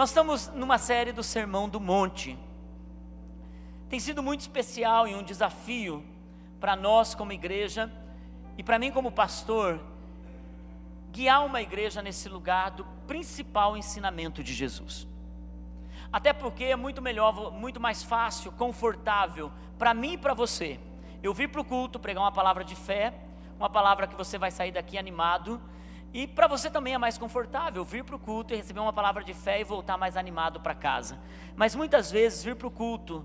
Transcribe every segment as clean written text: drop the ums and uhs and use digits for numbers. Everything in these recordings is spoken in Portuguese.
Nós estamos numa série do Sermão do Monte. Tem sido muito especial e um desafio para nós como igreja e para mim como pastor, guiar uma igreja nesse lugar do principal ensinamento de Jesus. Até porque é muito melhor, muito mais fácil, confortável para mim e para você eu vir para o culto, pregar uma palavra de fé, uma palavra que você vai sair daqui animado. E para você também é mais confortável vir para o culto e receber uma palavra de fé e voltar mais animado para casa. Mas muitas vezes vir para o culto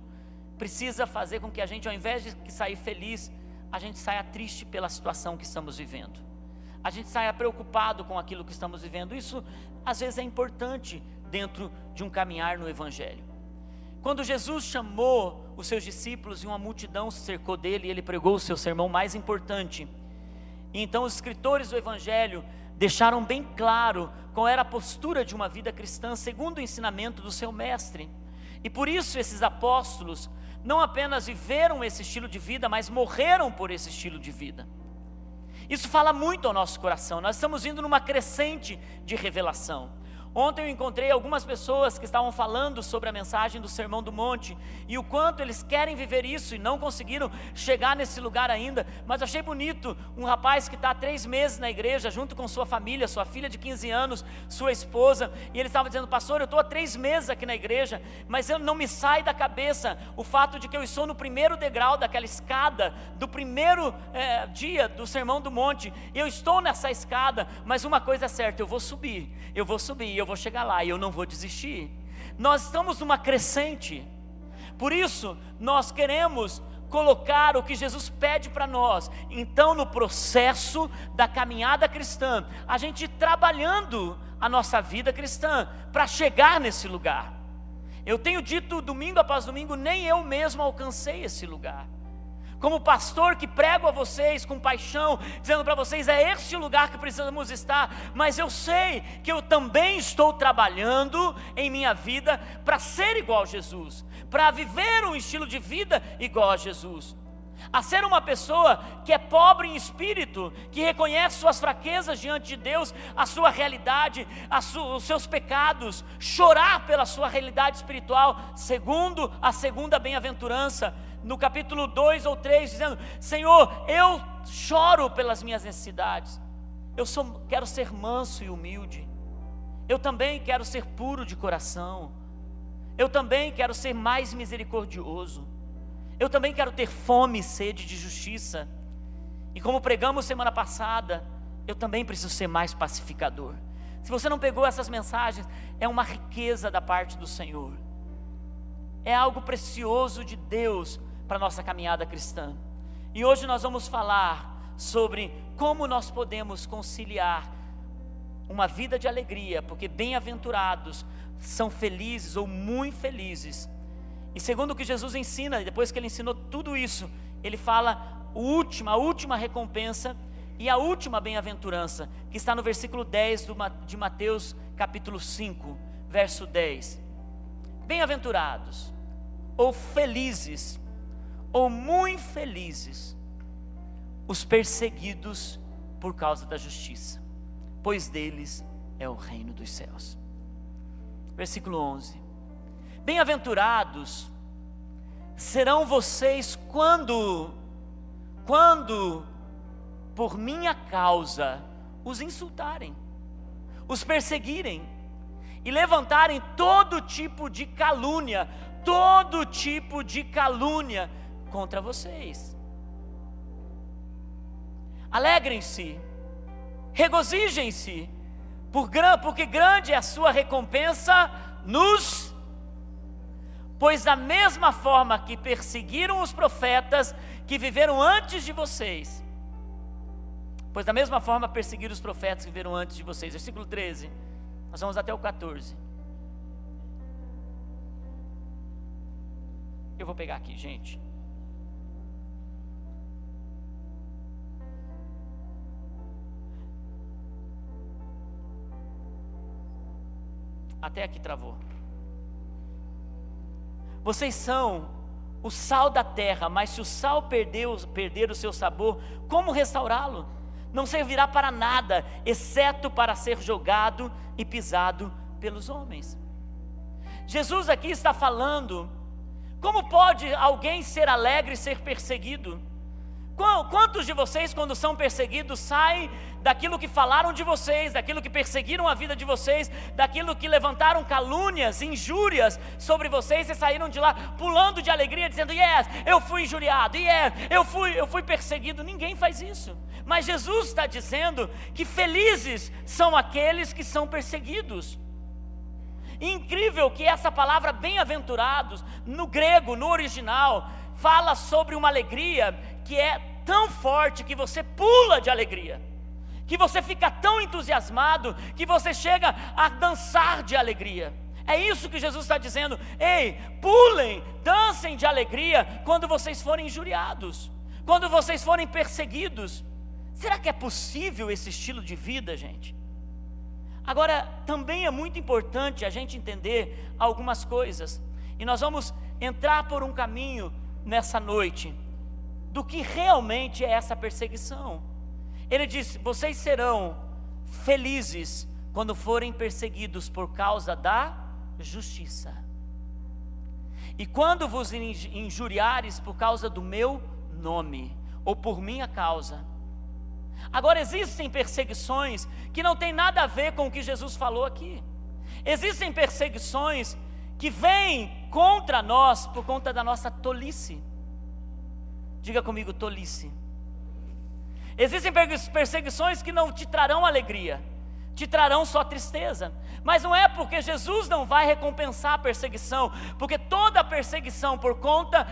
precisa fazer com que a gente, ao invés de sair feliz, a gente saia triste pela situação que estamos vivendo. A gente saia preocupado com aquilo que estamos vivendo. Isso às vezes é importante dentro de um caminhar no Evangelho. Quando Jesus chamou os seus discípulos e uma multidão se cercou dele, e ele pregou o seu sermão mais importante. E então os escritores do Evangelho deixaram bem claro qual era a postura de uma vida cristã segundo o ensinamento do seu mestre. E por isso esses apóstolos não apenas viveram esse estilo de vida, mas morreram por esse estilo de vida. Isso fala muito ao nosso coração. Nós estamos indo numa crescente de revelação. Ontem eu encontrei algumas pessoas que estavam falando sobre a mensagem do Sermão do Monte e o quanto eles querem viver isso e não conseguiram chegar nesse lugar ainda. Mas achei bonito um rapaz que está há 3 meses na igreja junto com sua família, sua filha de 15 anos, sua esposa, e ele estava dizendo: pastor, eu estou há 3 meses aqui na igreja, mas eu não me sai da cabeça o fato de que eu estou no primeiro degrau daquela escada do primeiro dia do Sermão do Monte. Eu estou nessa escada, mas uma coisa é certa: eu vou subir, eu vou chegar lá e eu não vou desistir. Nós estamos numa crescente, por isso nós queremos colocar o que Jesus pede para nós. Então, no processo da caminhada cristã, a gente trabalhando a nossa vida cristã para chegar nesse lugar. Eu tenho dito domingo após domingo, nem eu mesmo alcancei esse lugar. Como pastor que prego a vocês com paixão, dizendo para vocês: é esse o lugar que precisamos estar. Mas eu sei que eu também estou trabalhando em minha vida para ser igual a Jesus, para viver um estilo de vida igual a Jesus, a ser uma pessoa que é pobre em espírito, que reconhece suas fraquezas diante de Deus, a sua realidade, os seus pecados, chorar pela sua realidade espiritual, segundo a segunda bem-aventurança, no capítulo 2 ou 3, dizendo: Senhor, eu choro pelas minhas necessidades, quero ser manso e humilde, eu também quero ser puro de coração, eu também quero ser mais misericordioso, eu também quero ter fome e sede de justiça. E como pregamos semana passada, eu também preciso ser mais pacificador. Se você não pegou essas mensagens, é uma riqueza da parte do Senhor, é algo precioso de Deus para a nossa caminhada cristã. E hoje nós vamos falar sobre como nós podemos conciliar uma vida de alegria, porque bem-aventurados são felizes ou muito felizes. E segundo o que Jesus ensina, depois que ele ensinou tudo isso, ele fala a última recompensa e a última bem-aventurança, que está no versículo 10 de Mateus capítulo 5, verso 10. Bem-aventurados, ou felizes, ou muito felizes, os perseguidos por causa da justiça, pois deles é o reino dos céus. Versículo 11. Bem-aventurados serão vocês quando por minha causa os insultarem, os perseguirem e levantarem todo tipo de calúnia contra vocês. Alegrem-se, regozijem-se, porque grande é a sua recompensa pois da mesma forma que perseguiram os profetas que viveram antes de vocês, versículo 13, nós vamos até o 14, eu vou pegar aqui, gente. Até aqui travou. Vocês são o sal da terra, mas se o sal perder o seu sabor, como restaurá-lo? Não servirá para nada, exceto para ser jogado e pisado pelos homens. Jesus aqui está falando, como pode alguém ser alegre e ser perseguido? Quantos de vocês, quando são perseguidos, saem daquilo que falaram de vocês, daquilo que perseguiram a vida de vocês, daquilo que levantaram calúnias, injúrias sobre vocês, e saíram de lá pulando de alegria, dizendo: yes, eu fui injuriado, yes, eu fui perseguido? Ninguém faz isso. Mas Jesus está dizendo que felizes são aqueles que são perseguidos. Incrível que essa palavra bem-aventurados, no grego, no original, fala sobre uma alegria que é tão forte que você pula de alegria, que você fica tão entusiasmado que você chega a dançar de alegria. É isso que Jesus está dizendo: ei, pulem, dancem de alegria quando vocês forem injuriados, quando vocês forem perseguidos. Será que é possível esse estilo de vida, gente? Agora, também é muito importante a gente entender algumas coisas, e nós vamos entrar por um caminho nessa noite, do que realmente é essa perseguição. Ele diz: vocês serão felizes quando forem perseguidos por causa da justiça, e quando vos injuriares por causa do meu nome, ou por minha causa. Agora, existem perseguições que não tem nada a ver com o que Jesus falou aqui. Existem perseguições que vêm contra nós por conta da nossa tolice. Diga comigo: tolice. Existem perseguições que não te trarão alegria, te trarão só tristeza. Mas não é porque Jesus não vai recompensar a perseguição, porque toda perseguição por conta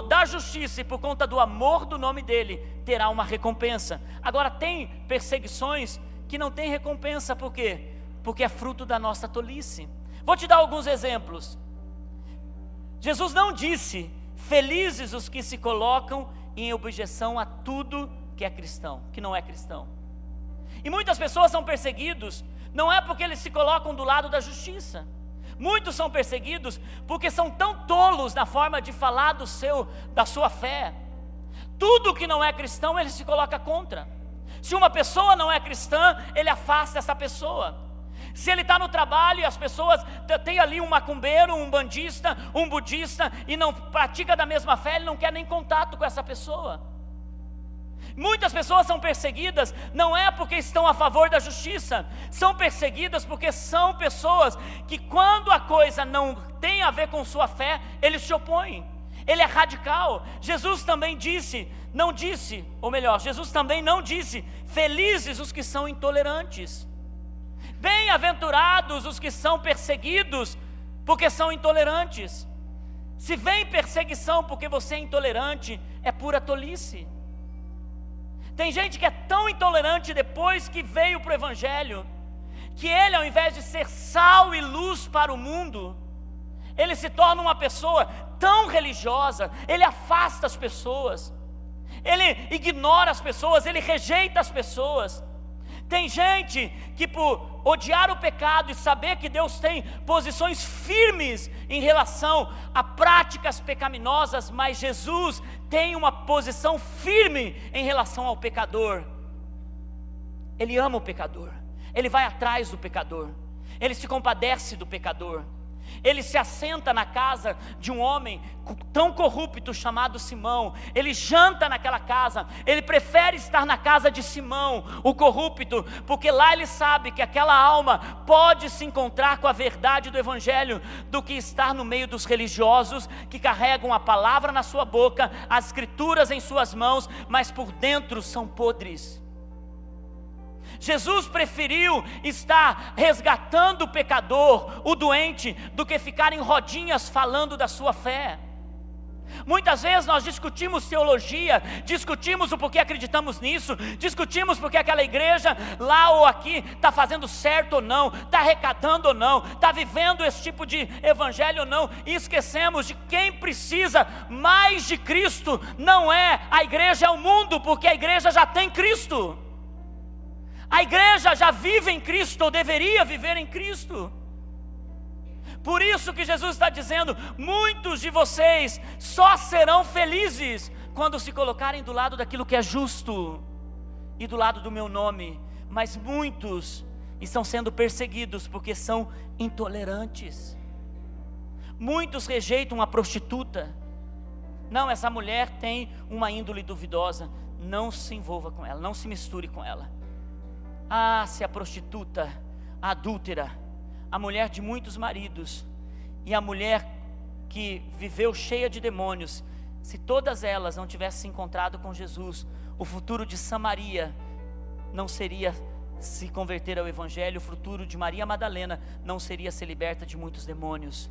da justiça e por conta do amor do nome dele, terá uma recompensa. Agora, tem perseguições que não tem recompensa. Por quê? Porque é fruto da nossa tolice. Vou te dar alguns exemplos. Jesus não disse: felizes os que se colocam em objeção a tudo que é cristão, que não é cristão. E muitas pessoas são perseguidos, não é porque eles se colocam do lado da justiça. Muitos são perseguidos porque são tão tolos na forma de falar da sua fé. Tudo que não é cristão, ele se coloca contra. Se uma pessoa não é cristã, ele afasta essa pessoa. Se ele está no trabalho e as pessoas têm ali um macumbeiro, um bandista, um budista, e não pratica da mesma fé, ele não quer nem contato com essa pessoa. Muitas pessoas são perseguidas, não é porque estão a favor da justiça, são perseguidas porque são pessoas que, quando a coisa não tem a ver com sua fé, eles se opõem. Ele é radical. Jesus também Jesus também não disse: felizes os que são intolerantes. Bem-aventurados os que são perseguidos porque são intolerantes. Se vem perseguição porque você é intolerante, é pura tolice. Tem gente que é tão intolerante depois que veio para o Evangelho, que ele, ao invés de ser sal e luz para o mundo, ele se torna uma pessoa tão religiosa, ele afasta as pessoas, ele ignora as pessoas, ele rejeita as pessoas. Tem gente que, por odiar o pecado e saber que Deus tem posições firmes em relação a práticas pecaminosas, mas Jesus tem uma posição firme em relação ao pecador. Ele ama o pecador, ele vai atrás do pecador, ele se compadece do pecador. Ele se assenta na casa de um homem tão corrupto chamado Simão. Ele janta naquela casa. Ele prefere estar na casa de Simão, o corrupto, porque lá ele sabe que aquela alma pode se encontrar com a verdade do Evangelho, do que estar no meio dos religiosos que carregam a palavra na sua boca, as escrituras em suas mãos, mas por dentro são podres. Jesus preferiu estar resgatando o pecador, o doente, do que ficar em rodinhas falando da sua fé. Muitas vezes nós discutimos teologia, discutimos o porquê acreditamos nisso, discutimos porque aquela igreja lá ou aqui está fazendo certo ou não, está arrecadando ou não, está vivendo esse tipo de evangelho ou não, e esquecemos de quem precisa mais de Cristo. Não é a igreja, é o mundo, porque a igreja já tem Cristo. A igreja já vive em Cristo, ou deveria viver em Cristo. Por isso que Jesus está dizendo: muitos de vocês só serão felizes quando se colocarem do lado daquilo que é justo e do lado do meu nome. Mas muitos estão sendo perseguidos porque são intolerantes. Muitos rejeitam a prostituta. Não, essa mulher tem uma índole duvidosa. Não se envolva com ela, não se misture com ela. Ah, se a prostituta, a adúltera, a mulher de muitos maridos, e a mulher que viveu cheia de demônios, se todas elas não tivessem se encontrado com Jesus, o futuro de Samaria não seria se converter ao Evangelho, o futuro de Maria Madalena não seria ser liberta de muitos demônios.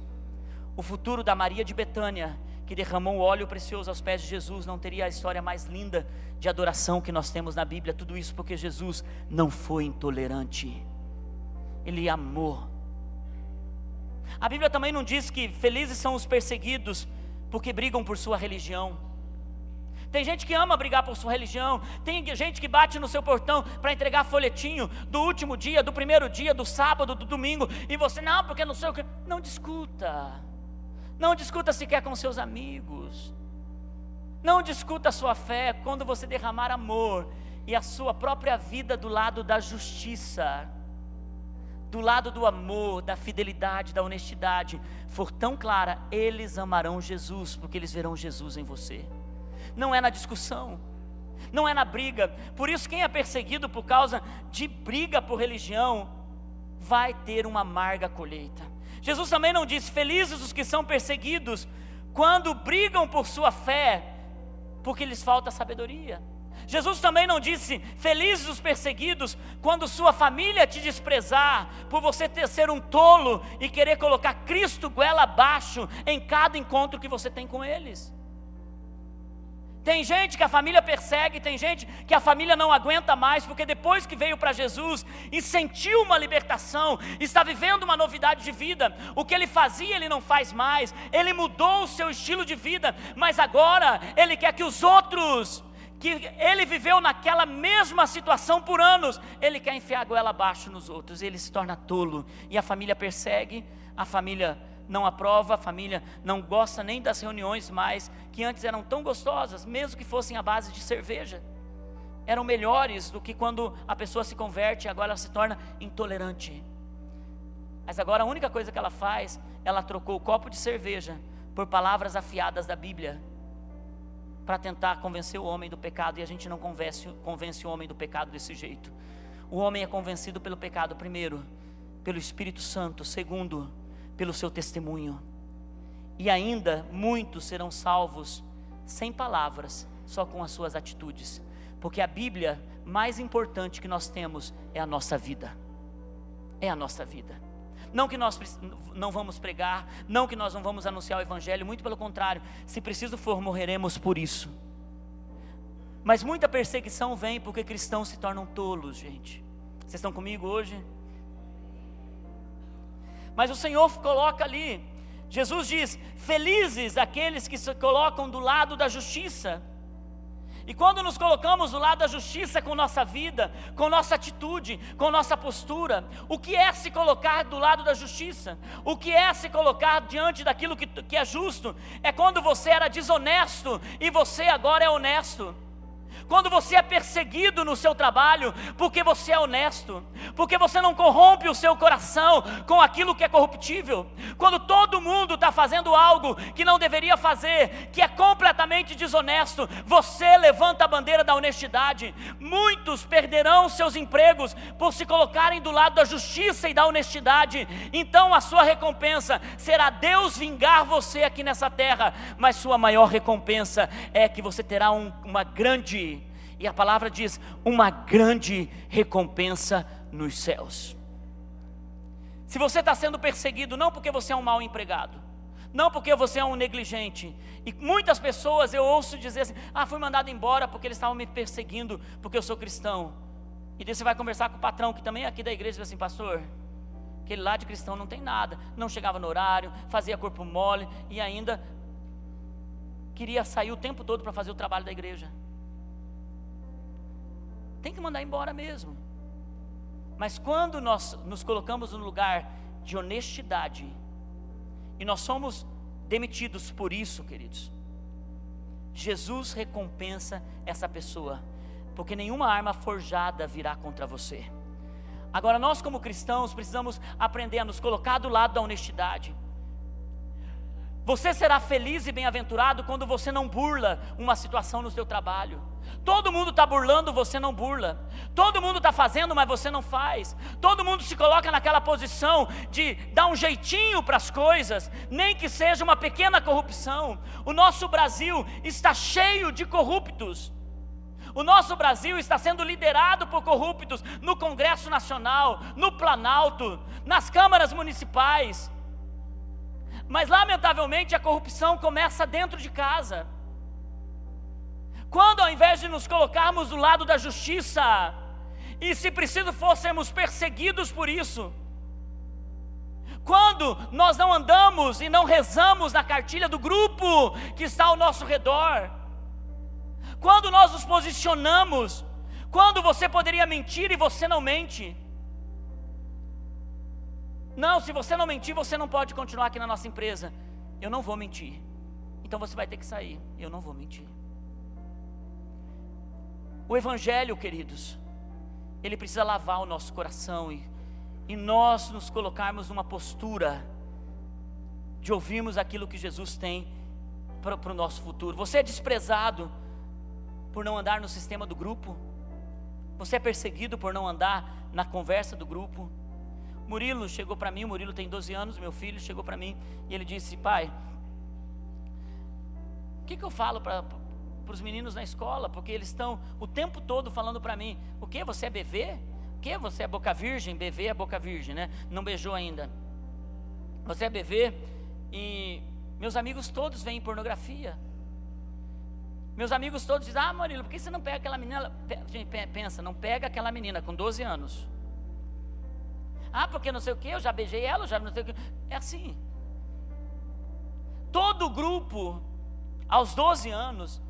O futuro da Maria de Betânia, que derramou óleo precioso aos pés de Jesus, não teria a história mais linda de adoração que nós temos na Bíblia. Tudo isso porque Jesus não foi intolerante, Ele amou. A Bíblia também não diz que felizes são os perseguidos porque brigam por sua religião. Tem gente que ama brigar por sua religião. Tem gente que bate no seu portão para entregar folhetinho do último dia, do primeiro dia, do sábado, do domingo, e você, não, porque não sei o que. Não discuta. Não discuta sequer com seus amigos. Não discuta a sua fé quando você derramar amor e a sua própria vida do lado da justiça, do lado do amor, da fidelidade, da honestidade, for tão clara, eles amarão Jesus, porque eles verão Jesus em você. Não é na discussão, não é na briga. Por isso, quem é perseguido por causa de briga por religião, vai ter uma amarga colheita. Jesus também não disse, felizes os que são perseguidos, quando brigam por sua fé, porque lhes falta sabedoria. Jesus também não disse, felizes os perseguidos, quando sua família te desprezar, por você ser um tolo, e querer colocar Cristo goela abaixo, em cada encontro que você tem com eles. Tem gente que a família persegue, tem gente que a família não aguenta mais, porque depois que veio para Jesus e sentiu uma libertação, está vivendo uma novidade de vida. O que ele fazia, ele não faz mais, ele mudou o seu estilo de vida, mas agora ele quer que os outros, que ele viveu naquela mesma situação por anos, ele quer enfiar a goela abaixo nos outros, ele se torna tolo, e a família persegue, a família não aprova, a família não gosta nem das reuniões mais, que antes eram tão gostosas, mesmo que fossem à base de cerveja, eram melhores do que quando a pessoa se converte e agora ela se torna intolerante. Mas agora a única coisa que ela faz, ela trocou o copo de cerveja por palavras afiadas da Bíblia, para tentar convencer o homem do pecado, e a gente não convence o homem do pecado desse jeito. O homem é convencido pelo pecado, primeiro, pelo Espírito Santo, segundo, pelo seu testemunho, e ainda muitos serão salvos sem palavras, só com as suas atitudes, porque a Bíblia mais importante que nós temos é a nossa vida, é a nossa vida. Não que nós não vamos pregar, não que nós não vamos anunciar o Evangelho, muito pelo contrário, se preciso for, morreremos por isso. Mas muita perseguição vem porque cristãos se tornam tolos, gente. Vocês estão comigo hoje? Mas o Senhor coloca ali, Jesus diz, felizes aqueles que se colocam do lado da justiça. E quando nos colocamos do lado da justiça com nossa vida, com nossa atitude, com nossa postura, o que é se colocar do lado da justiça? O que é se colocar diante daquilo que é justo? É quando você era desonesto e você agora é honesto. Quando você é perseguido no seu trabalho, porque você é honesto, porque você não corrompe o seu coração com aquilo que é corruptível. Quando todo mundo está fazendo algo que não deveria fazer, que é completamente desonesto, você levanta a bandeira da honestidade. Muitos perderão seus empregos por se colocarem do lado da justiça e da honestidade. Então a sua recompensa será Deus vingar você aqui nessa terra, mas sua maior recompensa é que você terá uma grande, e a palavra diz, uma grande recompensa nos céus. Se você está sendo perseguido, não porque você é um mau empregado, não porque você é um negligente, e muitas pessoas eu ouço dizer assim, fui mandado embora porque eles estavam me perseguindo, porque eu sou cristão. E daí você vai conversar com o patrão, que também é aqui da igreja, e diz assim, pastor, aquele lá de cristão não tem nada, não chegava no horário, fazia corpo mole, e ainda queria sair o tempo todo para fazer o trabalho da igreja. Tem que mandar embora mesmo. Mas quando nós nos colocamos no lugar de honestidade, e nós somos demitidos por isso, queridos, Jesus recompensa essa pessoa, porque nenhuma arma forjada virá contra você. Agora nós como cristãos precisamos aprender a nos colocar do lado da honestidade. Você será feliz e bem-aventurado quando você não burla uma situação no seu trabalho. Todo mundo está burlando, você não burla. Todo mundo está fazendo, mas você não faz. Todo mundo se coloca naquela posição de dar um jeitinho para as coisas, nem que seja uma pequena corrupção. O nosso Brasil está cheio de corruptos. O nosso Brasil está sendo liderado por corruptos no Congresso Nacional, no Planalto, nas câmaras municipais. Mas lamentavelmente a corrupção começa dentro de casa. Quando ao invés de nos colocarmos do lado da justiça, e se preciso fôssemos perseguidos por isso, quando nós não andamos e não rezamos na cartilha do grupo que está ao nosso redor, quando nós nos posicionamos, quando você poderia mentir e você não mente. Não, se você não mentir, você não pode continuar aqui na nossa empresa. Eu não vou mentir, então você vai ter que sair. Eu não vou mentir. O Evangelho, queridos, ele precisa lavar o nosso coração e nós nos colocarmos numa postura de ouvirmos aquilo que Jesus tem para o nosso futuro. Você é desprezado por não andar no sistema do grupo? Você é perseguido por não andar na conversa do grupo? Murilo chegou para mim, o Murilo tem 12 anos, meu filho chegou para mim e ele disse: pai, o que eu falo para os meninos na escola? Porque eles estão o tempo todo falando para mim: o que, você é BV? O que, você é boca virgem? BV é boca virgem, né? Não beijou ainda. Você é BV? E meus amigos todos veem pornografia. Meus amigos todos dizem: ah, Murilo, por que você não pega aquela menina? Gente, pensa, não pega aquela menina com 12 anos. Ah, porque não sei o que, eu já beijei ela, eu já não sei o que. É assim. Todo grupo, aos 12 anos,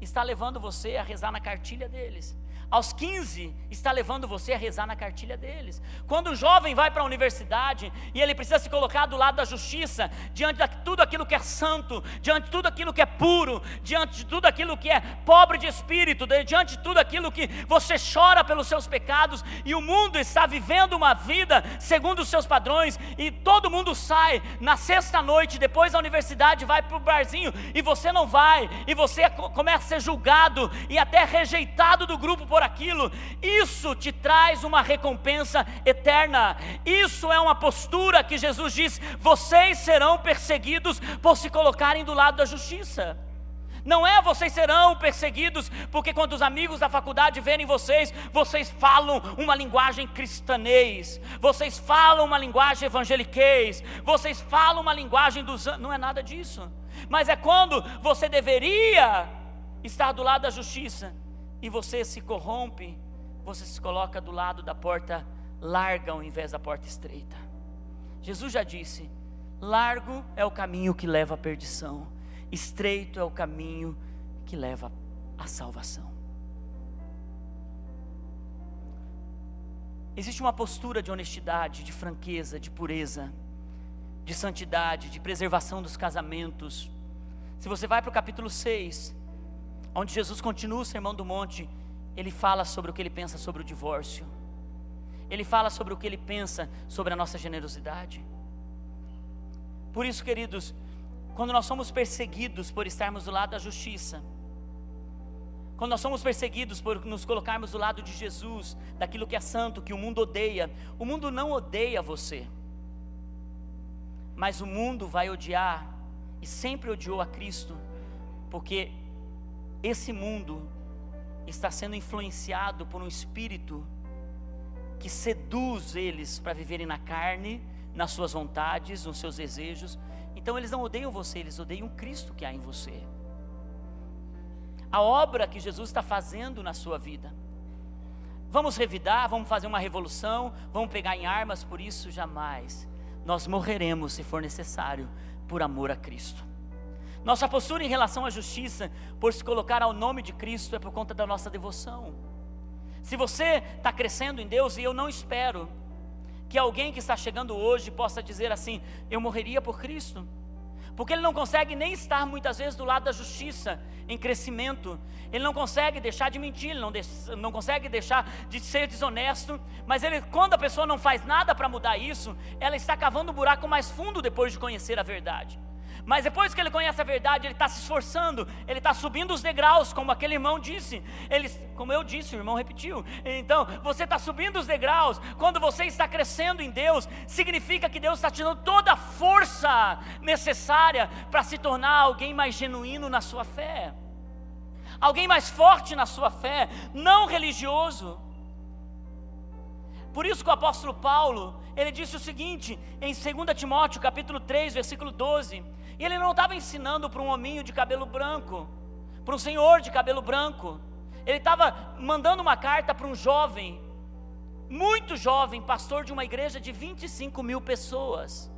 está levando você a rezar na cartilha deles. Aos 15, está levando você a rezar na cartilha deles. Quando o jovem vai para a universidade e ele precisa se colocar do lado da justiça, diante de tudo aquilo que é santo, diante de tudo aquilo que é puro, diante de tudo aquilo que é pobre de espírito, diante de tudo aquilo que você chora pelos seus pecados, e o mundo está vivendo uma vida segundo os seus padrões, e todo mundo sai na sexta-noite, depois da universidade, vai para o barzinho, e você não vai, e você começa a ser julgado e até rejeitado do grupo por aquilo. Isso te traz uma recompensa eterna. Isso é uma postura que Jesus diz: vocês serão perseguidos por se colocarem do lado da justiça. Não é vocês serão perseguidos porque quando os amigos da faculdade verem vocês falam uma linguagem cristanês, vocês falam uma linguagem evangeliquez, vocês falam uma linguagem dos... Não é nada disso. Mas é quando você deveria estar do lado da justiça e você se corrompe, você se coloca do lado da porta larga ao invés da porta estreita. Jesus já disse: largo é o caminho que leva à perdição, estreito é o caminho que leva à salvação. Existe uma postura de honestidade, de franqueza, de pureza, de santidade, de preservação dos casamentos. Se você vai para o capítulo 6, onde Jesus continua o Sermão do Monte, ele fala sobre o que ele pensa sobre o divórcio. Ele fala sobre o que ele pensa sobre a nossa generosidade. Por isso, queridos, quando nós somos perseguidos por estarmos do lado da justiça, quando nós somos perseguidos por nos colocarmos do lado de Jesus, daquilo que é santo, que o mundo odeia, o mundo não odeia você, mas o mundo vai odiar, e sempre odiou a Cristo, porque esse mundo está sendo influenciado por um espírito que seduz eles para viverem na carne, nas suas vontades, nos seus desejos. Então eles não odeiam você, eles odeiam o Cristo que há em você, a obra que Jesus está fazendo na sua vida. Vamos revidar, vamos fazer uma revolução, vamos pegar em armas por isso? Jamais. Nós morreremos se for necessário, por amor a Cristo. Nossa postura em relação à justiça, por se colocar ao nome de Cristo, é por conta da nossa devoção. Se você está crescendo em Deus, e eu não espero que alguém que está chegando hoje possa dizer assim: eu morreria por Cristo, porque ele não consegue nem estar muitas vezes do lado da justiça em crescimento, ele não consegue deixar de mentir, ele não consegue deixar de ser desonesto, mas quando a pessoa não faz nada para mudar isso, ela está cavando um buraco mais fundo depois de conhecer a verdade. Mas depois que ele conhece a verdade, ele está se esforçando, ele está subindo os degraus, como aquele irmão disse, como eu disse, o irmão repetiu. Então, você está subindo os degraus. Quando você está crescendo em Deus, significa que Deus está te dando toda a força necessária para se tornar alguém mais genuíno na sua fé, alguém mais forte na sua fé, não religioso. Por isso que o apóstolo Paulo, ele disse o seguinte, em 2 Timóteo capítulo 3, versículo 12, e ele não estava ensinando para um hominho de cabelo branco, para um senhor de cabelo branco, ele estava mandando uma carta para um jovem, muito jovem, pastor de uma igreja de 25 mil pessoas.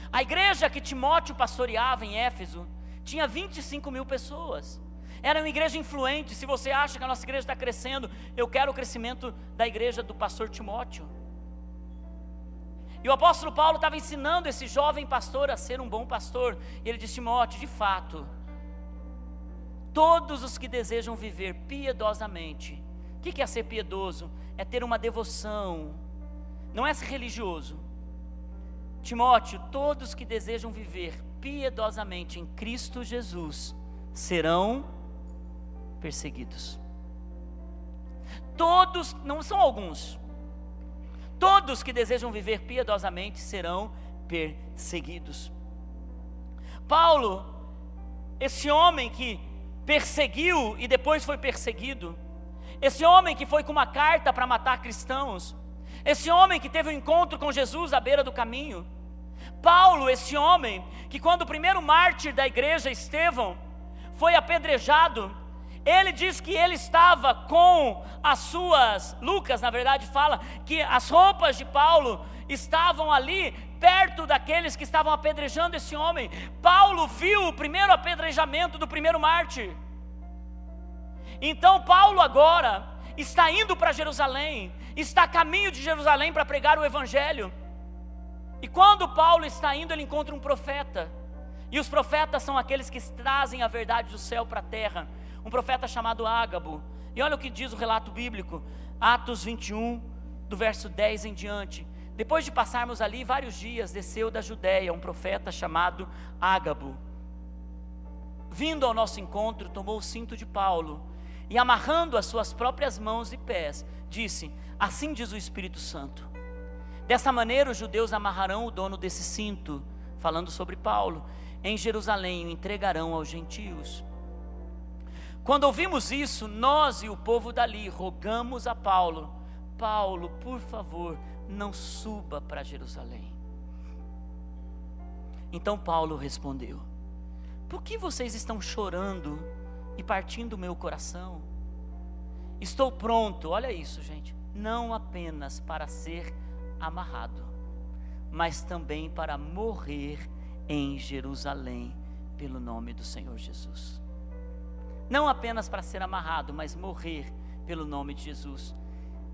A igreja que Timóteo pastoreava em Éfeso, tinha 25 mil pessoas, era uma igreja influente. Se você acha que a nossa igreja está crescendo, eu quero o crescimento da igreja do pastor Timóteo. E o apóstolo Paulo estava ensinando esse jovem pastor a ser um bom pastor. E ele disse: Timóteo, de fato, todos os que desejam viver piedosamente. O que é ser piedoso? É ter uma devoção, não é ser religioso. Timóteo, todos que desejam viver piedosamente em Cristo Jesus serão perseguidos. Todos, não são alguns. Todos que desejam viver piedosamente serão perseguidos. Paulo, esse homem que perseguiu e depois foi perseguido, esse homem que foi com uma carta para matar cristãos, esse homem que teve um encontro com Jesus à beira do caminho, Paulo, esse homem que quando o primeiro mártir da igreja, Estevão, foi apedrejado, ele diz que ele estava com as suas, Lucas na verdade fala, que as roupas de Paulo estavam ali, perto daqueles que estavam apedrejando esse homem. Paulo viu o primeiro apedrejamento do primeiro mártir. Então Paulo agora está indo para Jerusalém, está a caminho de Jerusalém para pregar o evangelho. E quando Paulo está indo, ele encontra um profeta, e os profetas são aqueles que trazem a verdade do céu para a terra. Um profeta chamado Ágabo. E olha o que diz o relato bíblico, Atos 21, do verso 10 em diante. Depois de passarmos ali vários dias, desceu da Judéia um profeta chamado Ágabo. Vindo ao nosso encontro, tomou o cinto de Paulo e, amarrando as suas próprias mãos e pés, disse: assim diz o Espírito Santo, dessa maneira os judeus amarrarão o dono desse cinto, falando sobre Paulo, em Jerusalém o entregarão aos gentios. Quando ouvimos isso, nós e o povo dali rogamos a Paulo: Paulo, por favor, não suba para Jerusalém. Então Paulo respondeu: por que vocês estão chorando e partindo o meu coração? Estou pronto, olha isso, gente, não apenas para ser amarrado, mas também para morrer em Jerusalém pelo nome do Senhor Jesus. Não apenas para ser amarrado, mas morrer pelo nome de Jesus.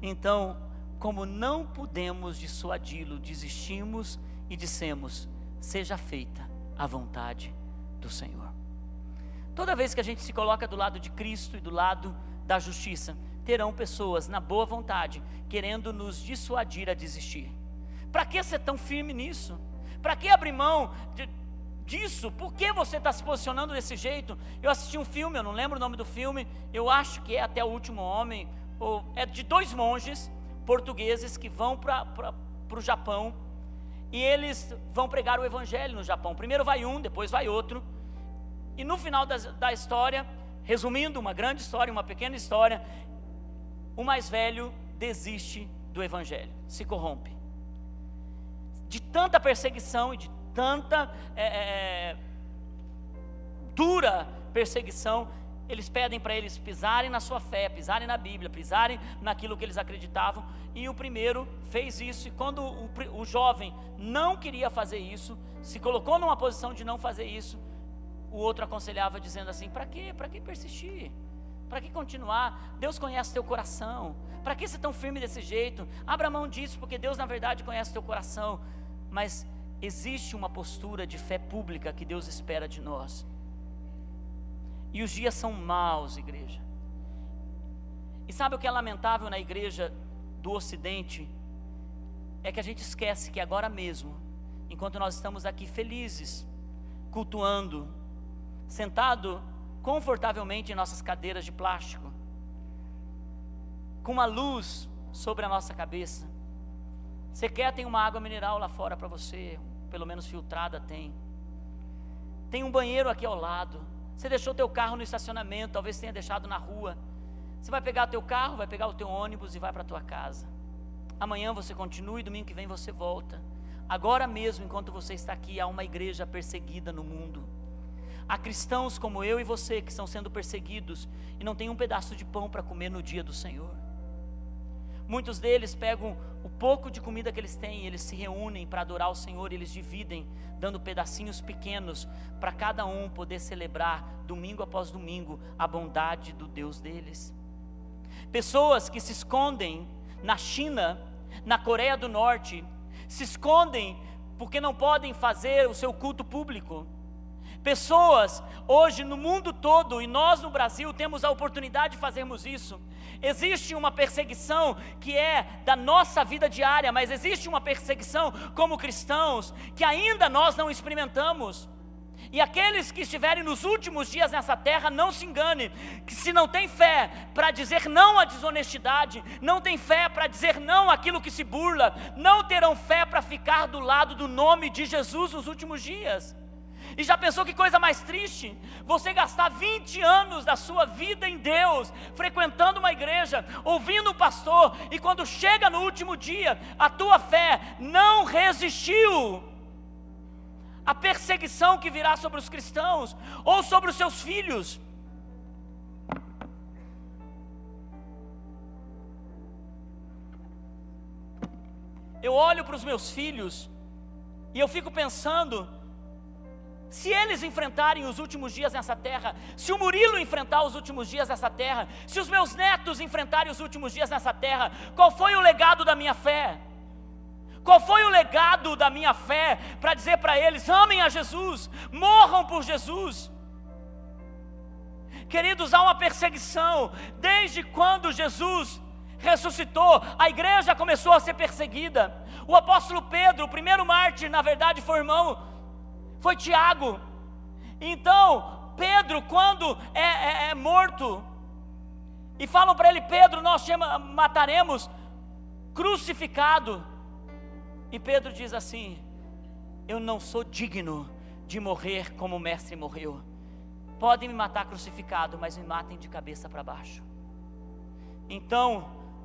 Então, como não pudemos dissuadi-lo, desistimos e dissemos: seja feita a vontade do Senhor. Toda vez que a gente se coloca do lado de Cristo e do lado da justiça, terão pessoas na boa vontade querendo nos dissuadir a desistir. Para que ser tão firme nisso? Para que abrir mão disso? Por que você está se posicionando desse jeito? Eu assisti um filme, eu não lembro o nome do filme, eu acho que é Até o Último Homem, ou é de dois monges portugueses que vão para o Japão, e eles vão pregar o evangelho no Japão. Primeiro vai um, depois vai outro, e no final da história, resumindo uma grande história, uma pequena história, o mais velho desiste do evangelho, se corrompe. De tanta perseguição e de tanta dura perseguição, eles pedem para eles pisarem na sua fé, pisarem na Bíblia, pisarem naquilo que eles acreditavam. E o primeiro fez isso, e quando o jovem não queria fazer isso, se colocou numa posição de não fazer isso, o outro aconselhava dizendo assim: para que persistir? Para que continuar? Deus conhece teu coração. Para que ser tão firme desse jeito? Abra mão disso, porque Deus na verdade conhece teu coração. Mas existe uma postura de fé pública que Deus espera de nós. E os dias são maus, igreja. E sabe o que é lamentável na igreja do Ocidente? É que a gente esquece que agora mesmo, enquanto nós estamos aqui felizes, cultuando, sentado confortavelmente em nossas cadeiras de plástico, com uma luz sobre a nossa cabeça. Você quer, tem uma água mineral lá fora para você, pelo menos filtrada tem. Tem um banheiro aqui ao lado. Você deixou teu carro no estacionamento, talvez tenha deixado na rua. Você vai pegar teu carro, vai pegar o teu ônibus e vai para tua casa. Amanhã você continua e domingo que vem você volta. Agora mesmo, enquanto você está aqui, há uma igreja perseguida no mundo. Há cristãos como eu e você que estão sendo perseguidos e não tem um pedaço de pão para comer no dia do Senhor. Muitos deles pegam o pouco de comida que eles têm, eles se reúnem para adorar o Senhor, eles dividem, dando pedacinhos pequenos para cada um poder celebrar domingo após domingo a bondade do Deus deles. Pessoas que se escondem na China, na Coreia do Norte, se escondem porque não podem fazer o seu culto público. Pessoas hoje no mundo todo, e nós no Brasil temos a oportunidade de fazermos isso. Existe uma perseguição que é da nossa vida diária, mas existe uma perseguição como cristãos que ainda nós não experimentamos. E aqueles que estiverem nos últimos dias nessa terra, não se engane, que se não tem fé para dizer não à desonestidade, não tem fé para dizer não àquilo que se burla, não terão fé para ficar do lado do nome de Jesus nos últimos dias. E já pensou que coisa mais triste? Você gastar 20 anos da sua vida em Deus, frequentando uma igreja, ouvindo o pastor, e quando chega no último dia, a tua fé não resistiu à perseguição que virá sobre os cristãos, ou sobre os seus filhos. Eu olho para os meus filhos, e eu fico pensando, se eles enfrentarem os últimos dias nessa terra, se o Murilo enfrentar os últimos dias nessa terra, se os meus netos enfrentarem os últimos dias nessa terra, qual foi o legado da minha fé? Qual foi o legado da minha fé para dizer para eles: amem a Jesus, morram por Jesus? Queridos, há uma perseguição. Desde quando Jesus ressuscitou, a igreja começou a ser perseguida. O apóstolo Pedro, o primeiro mártir, na verdade foi Tiago. Então Pedro, quando é morto, e falam para ele: Pedro, nós te mataremos crucificado. E Pedro diz assim: eu não sou digno de morrer como o mestre morreu. Podem me matar crucificado, mas me matem de cabeça para baixo. Então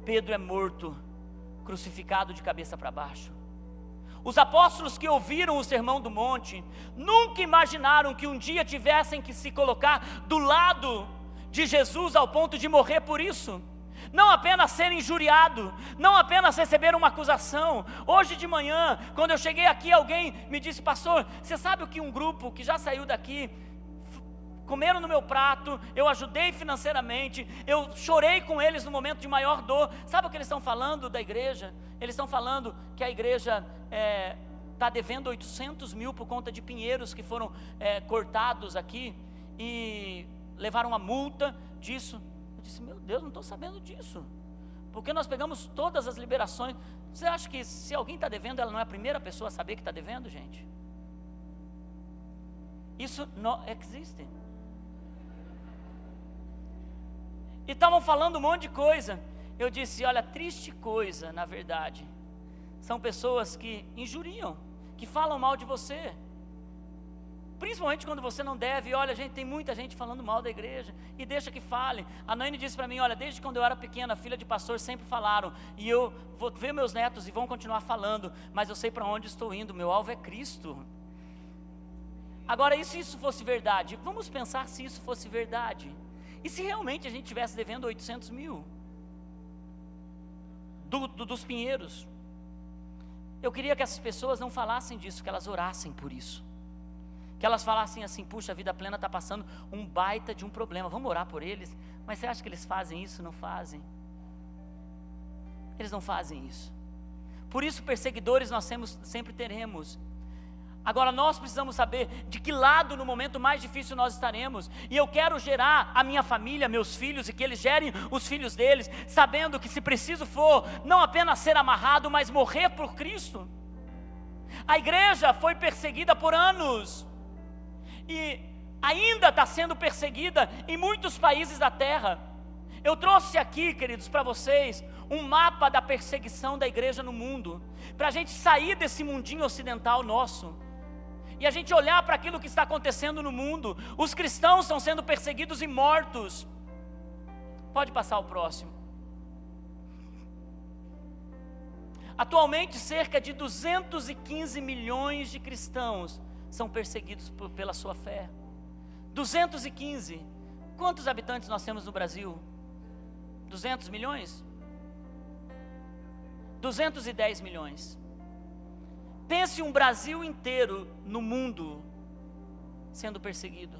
Pedro é morto, crucificado de cabeça para baixo. Os apóstolos que ouviram o Sermão do Monte nunca imaginaram que um dia tivessem que se colocar do lado de Jesus ao ponto de morrer por isso. Não apenas ser injuriado, não apenas receber uma acusação. Hoje de manhã, quando eu cheguei aqui, alguém me disse: pastor, você sabe o que um grupo que já saiu daqui comeram no meu prato, eu ajudei financeiramente, eu chorei com eles no momento de maior dor. Sabe o que eles estão falando da igreja? Eles estão falando que a igreja está devendo 800 mil por conta de pinheiros que foram cortados aqui, e levaram uma multa disso. Eu disse: meu Deus, não estou sabendo disso, porque nós pegamos todas as liberações. Você acha que se alguém está devendo, ela não é a primeira pessoa a saber que está devendo, gente? Isso não existe. E estavam falando um monte de coisa. Eu disse: olha, triste coisa, na verdade, são pessoas que injuriam, que falam mal de você, principalmente quando você não deve. Olha, gente, tem muita gente falando mal da igreja, e deixa que fale. A Naine disse para mim: olha, desde quando eu era pequena, filha de pastor, sempre falaram, e eu vou ver meus netos e vão continuar falando, mas eu sei para onde estou indo, meu alvo é Cristo. Agora, e se isso fosse verdade? Vamos pensar se isso fosse verdade. E se realmente a gente estivesse devendo 800 mil dos pinheiros? Eu queria que essas pessoas não falassem disso, que elas orassem por isso, que elas falassem assim: puxa, a Vida Plena está passando um baita de um problema, vamos orar por eles. Mas você acha que eles fazem isso? Não fazem. Eles não fazem isso. Por isso, perseguidores nós sempre teremos. Agora, nós precisamos saber de que lado no momento mais difícil nós estaremos. E eu quero gerar a minha família, meus filhos, e que eles gerem os filhos deles, sabendo que, se preciso for, não apenas ser amarrado, mas morrer por Cristo. A igreja foi perseguida por anos. e ainda está sendo perseguida em muitos países da terra. Eu trouxe aqui, queridos, para vocês, um mapa da perseguição da igreja no mundo, para a gente sair desse mundinho ocidental nosso, e a gente olhar para aquilo que está acontecendo no mundo. Os cristãos estão sendo perseguidos e mortos. Pode passar o próximo. Atualmente, cerca de 215 milhões de cristãos são perseguidos pela sua fé. 215. Quantos habitantes nós temos no Brasil? 200 milhões? 210 milhões. Pense um Brasil inteiro no mundo sendo perseguido,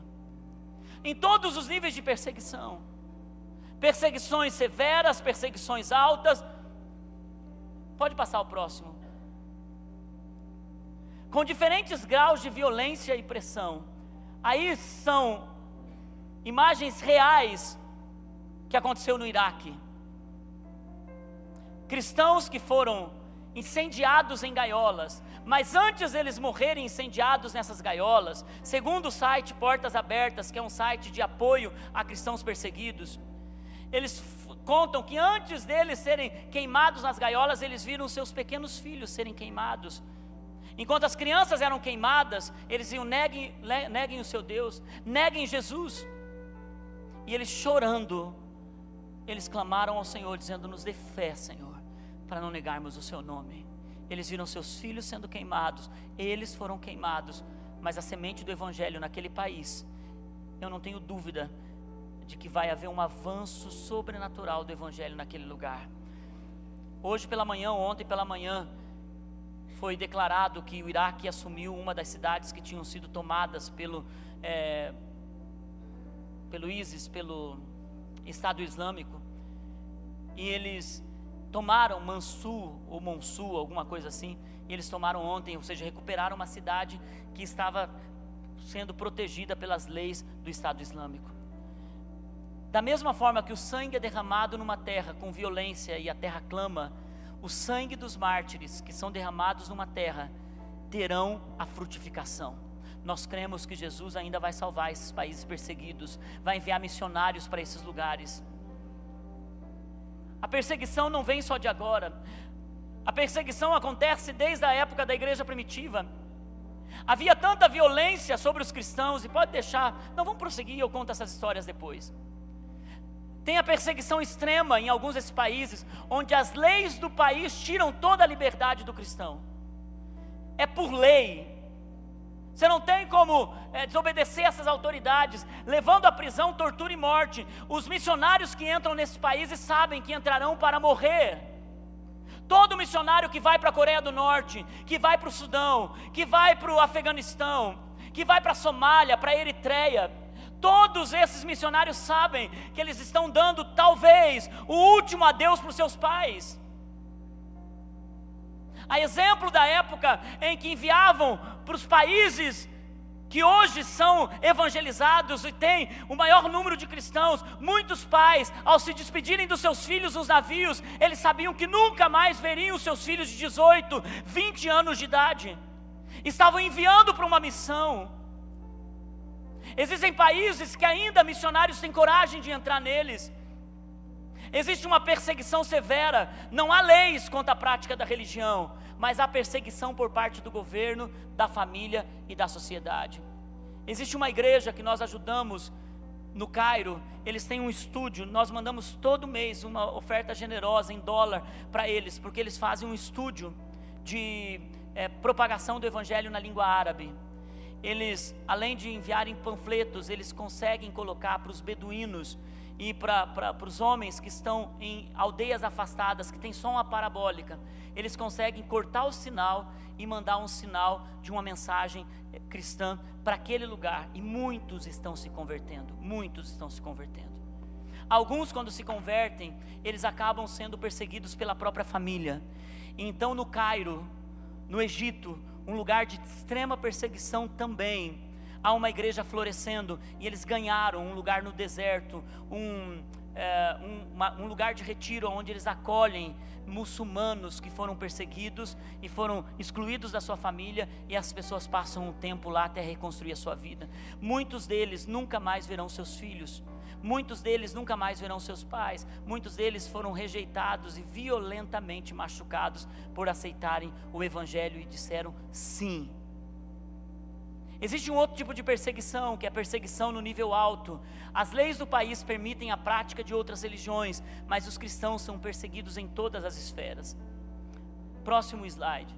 em todos os níveis de perseguição. Perseguições severas, perseguições altas. Pode passar o próximo. Com diferentes graus de violência e pressão. Aí são imagens reais que aconteceu no Iraque. Cristãos que foram incendiados em gaiolas, mas antes deles morrerem incendiados nessas gaiolas, segundo o site Portas Abertas, que é um site de apoio a cristãos perseguidos, eles contam que antes deles serem queimados nas gaiolas, eles viram seus pequenos filhos serem queimados. Enquanto as crianças eram queimadas, eles diziam: neguem o seu Deus, neguem Jesus. E eles chorando, eles clamaram ao Senhor, dizendo: nos dê fé, Senhor, para não negarmos o seu nome. Eles viram seus filhos sendo queimados, eles foram queimados, mas a semente do evangelho naquele país, eu não tenho dúvida de que vai haver um avanço sobrenatural do evangelho naquele lugar. Hoje pela manhã, ontem pela manhã, foi declarado que o Iraque assumiu uma das cidades que tinham sido tomadas pelo ISIS, pelo Estado Islâmico, e eles tomaram Monsul, alguma coisa assim, e eles tomaram ontem, ou seja, recuperaram uma cidade que estava sendo protegida pelas leis do Estado Islâmico. Da mesma forma que o sangue é derramado numa terra com violência e a terra clama, o sangue dos mártires que são derramados numa terra terão a frutificação. Nós cremos que Jesus ainda vai salvar esses países perseguidos, vai enviar missionários para esses lugares. A perseguição não vem só de agora, a perseguição acontece desde a época da igreja primitiva. Havia tanta violência sobre os cristãos, e pode deixar, não vamos prosseguir, eu conto essas histórias depois. Tem a perseguição extrema em alguns desses países, onde as leis do país tiram toda a liberdade do cristão. É por lei. Você não tem como desobedecer essas autoridades, levando à prisão, tortura e morte. Os missionários que entram nesses países sabem que entrarão para morrer. Todo missionário que vai para a Coreia do Norte, que vai para o Sudão, que vai para o Afeganistão, que vai para a Somália, para a Eritreia, todos esses missionários sabem que eles estão dando talvez o último adeus para os seus pais. A exemplo da época em que enviavam para os países que hoje são evangelizados e tem o maior número de cristãos, muitos pais, ao se despedirem dos seus filhos nos navios, eles sabiam que nunca mais veriam os seus filhos de 18, 20 anos de idade. Estavam enviando para uma missão. Existem países que ainda missionários têm coragem de entrar neles. Existe uma perseguição severa, não há leis contra a prática da religião, mas há perseguição por parte do governo, da família e da sociedade. Existe uma igreja que nós ajudamos no Cairo, eles têm um estúdio, nós mandamos todo mês uma oferta generosa em dólar para eles, porque eles fazem um estúdio de propagação do evangelho na língua árabe. Eles, além de enviarem panfletos, eles conseguem colocar para os beduínos e para os homens que estão em aldeias afastadas, que tem só uma parabólica, eles conseguem cortar o sinal e mandar um sinal de uma mensagem cristã para aquele lugar, e muitos estão se convertendo, Alguns, quando se convertem, eles acabam sendo perseguidos pela própria família. Então no Cairo, no Egito, um lugar de extrema perseguição também, há uma igreja florescendo, e eles ganharam um lugar no deserto, um lugar de retiro onde eles acolhem muçulmanos que foram perseguidos e foram excluídos da sua família, e as pessoas passam um tempo lá até reconstruir a sua vida. Muitos deles nunca mais verão seus filhos, muitos deles nunca mais verão seus pais, muitos deles foram rejeitados e violentamente machucados por aceitarem o Evangelho e disseram sim. Existe um outro tipo de perseguição, que é a perseguição no nível alto. As leis do país permitem a prática de outras religiões, mas os cristãos são perseguidos em todas as esferas. Próximo slide.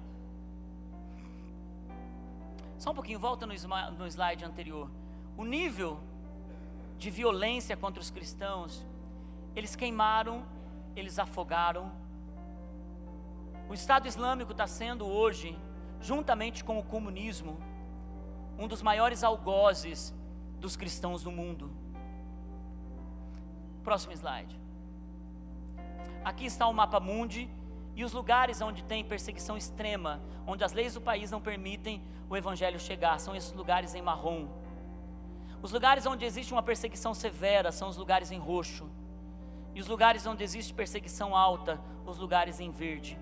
Só um pouquinho, volta no slide anterior. O nível de violência contra os cristãos, eles queimaram, eles afogaram. O Estado Islâmico está sendo hoje, juntamente com o comunismo, um dos maiores algozes dos cristãos do mundo. Próximo slide. Aqui está o mapa mundi e os lugares onde tem perseguição extrema, onde as leis do país não permitem o Evangelho chegar, são esses lugares em marrom. Os lugares onde existe uma perseguição severa são os lugares em roxo, e os lugares onde existe perseguição alta, os lugares em verde.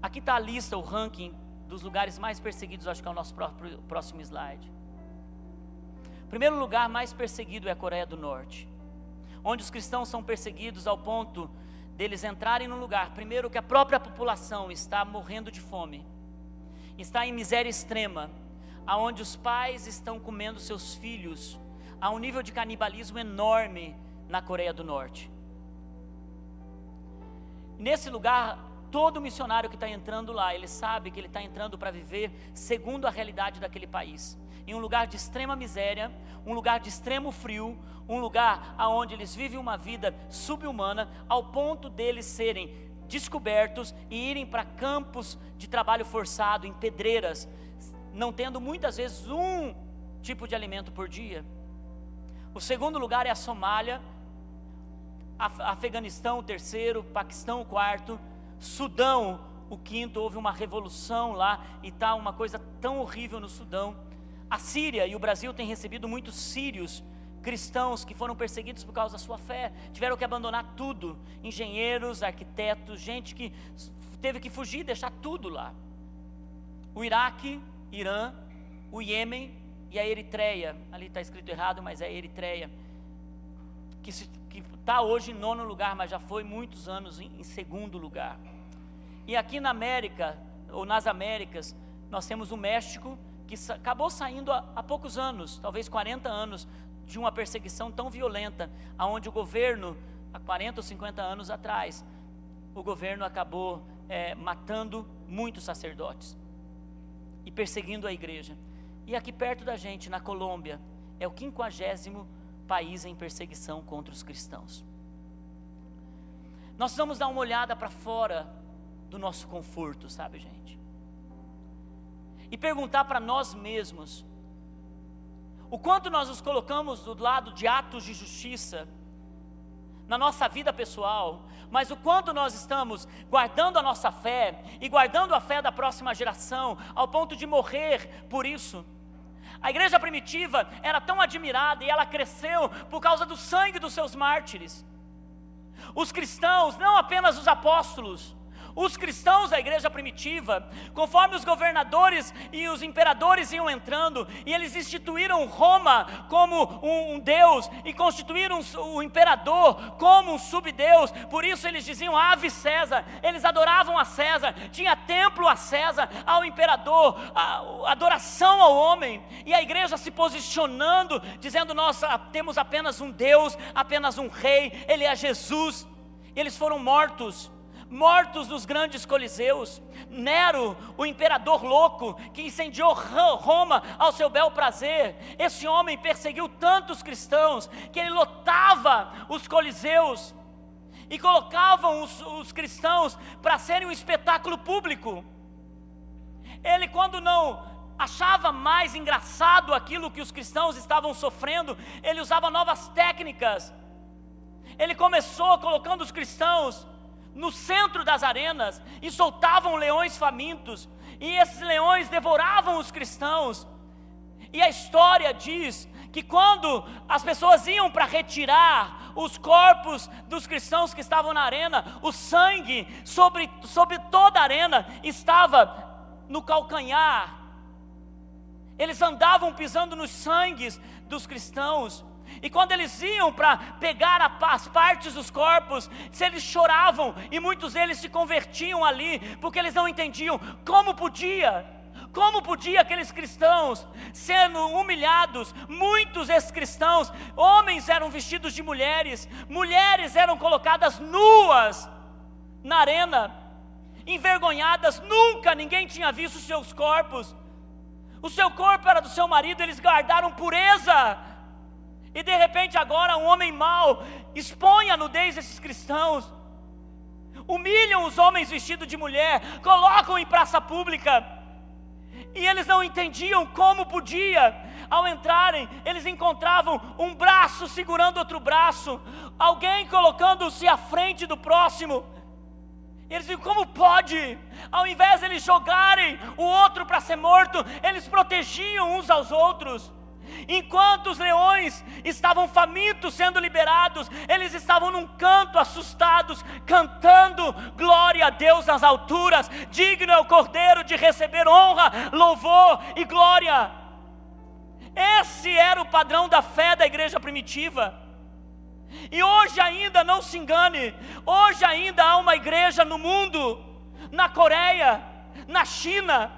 Aqui está a lista, o ranking dos lugares mais perseguidos, acho que é o nosso próximo slide. O primeiro lugar mais perseguido é a Coreia do Norte, onde os cristãos são perseguidos ao ponto deles entrarem num lugar, primeiro que a própria população está morrendo de fome, está em miséria extrema, aonde os pais estão comendo seus filhos, há um nível de canibalismo enorme na Coreia do Norte. Nesse lugar, todo missionário que está entrando lá, ele sabe que ele está entrando para viver segundo a realidade daquele país, em um lugar de extrema miséria, um lugar de extremo frio, um lugar onde eles vivem uma vida subhumana, ao ponto deles serem descobertos e irem para campos de trabalho forçado, em pedreiras, não tendo muitas vezes um tipo de alimento por dia. O segundo lugar é a Somália, Afeganistão o terceiro, Paquistão o quarto, Sudão o quinto. Houve uma revolução lá e está uma coisa tão horrível no Sudão. A Síria e o Brasil têm recebido muitos sírios cristãos que foram perseguidos por causa da sua fé, tiveram que abandonar tudo, engenheiros, arquitetos, gente que teve que fugir, deixar tudo lá. O Iraque, Irã, o Iêmen e a Eritreia, ali está escrito errado, mas é a Eritreia, que está hoje em 9º lugar, mas já foi muitos anos em 2º lugar. E aqui na América, ou nas Américas, nós temos o México, que acabou saindo há poucos anos, talvez 40 anos, de uma perseguição tão violenta, aonde o governo, há 40 ou 50 anos atrás, o governo acabou matando muitos sacerdotes e perseguindo a igreja. E aqui perto da gente, na Colômbia, é o 50º país em perseguição contra os cristãos. Nós vamos dar uma olhada para fora do nosso conforto, sabe, gente? E perguntar para nós mesmos, o quanto nós nos colocamos do lado de atos de justiça na nossa vida pessoal, mas o quanto nós estamos guardando a nossa fé e guardando a fé da próxima geração, ao ponto de morrer por isso. A igreja primitiva era tão admirada e ela cresceu por causa do sangue dos seus mártires. Os cristãos, não apenas os apóstolos, os cristãos da igreja primitiva, conforme os governadores e os imperadores iam entrando, e eles instituíram Roma como um deus, e constituíram o imperador como um subdeus. Por isso eles diziam ave César, eles adoravam a César, tinha templo a César, ao imperador, a adoração ao homem, e a igreja se posicionando, dizendo nós temos apenas um Deus, apenas um rei, ele é Jesus. Eles foram mortos nos grandes coliseus. Nero, o imperador louco, que incendiou Roma ao seu bel prazer, esse homem perseguiu tantos cristãos, que ele lotava os coliseus, e colocavam os cristãos para serem um espetáculo público. Ele, quando não achava mais engraçado aquilo que os cristãos estavam sofrendo, ele usava novas técnicas. Ele começou colocando os cristãos no centro das arenas, e soltavam leões famintos, e esses leões devoravam os cristãos. E a história diz que quando as pessoas iam para retirar os corpos dos cristãos que estavam na arena, o sangue sobre toda a arena estava no calcanhar. Eles andavam pisando nos sangues dos cristãos. E quando eles iam para pegar as partes dos corpos, se eles choravam, e muitos deles se convertiam ali, porque eles não entendiam como podia aqueles cristãos sendo humilhados. Muitos desses cristãos, homens eram vestidos de mulheres, mulheres eram colocadas nuas na arena, envergonhadas. Nunca ninguém tinha visto os seus corpos. O seu corpo era do seu marido, eles guardaram pureza. E de repente agora um homem mau expõe a nudez desses cristãos, humilham os homens vestidos de mulher, colocam em praça pública, e eles não entendiam como podia. Ao entrarem, eles encontravam um braço segurando outro braço, alguém colocando-se à frente do próximo. Eles diziam: como pode? Ao invés de eles jogarem o outro para ser morto, eles protegiam uns aos outros. Enquanto os leões estavam famintos sendo liberados, eles estavam num canto assustados, cantando glória a Deus nas alturas. Digno é o Cordeiro de receber honra, louvor e glória. Esse era o padrão da fé da igreja primitiva. E hoje ainda, não se engane, hoje ainda há uma igreja no mundo, na Coreia, na China.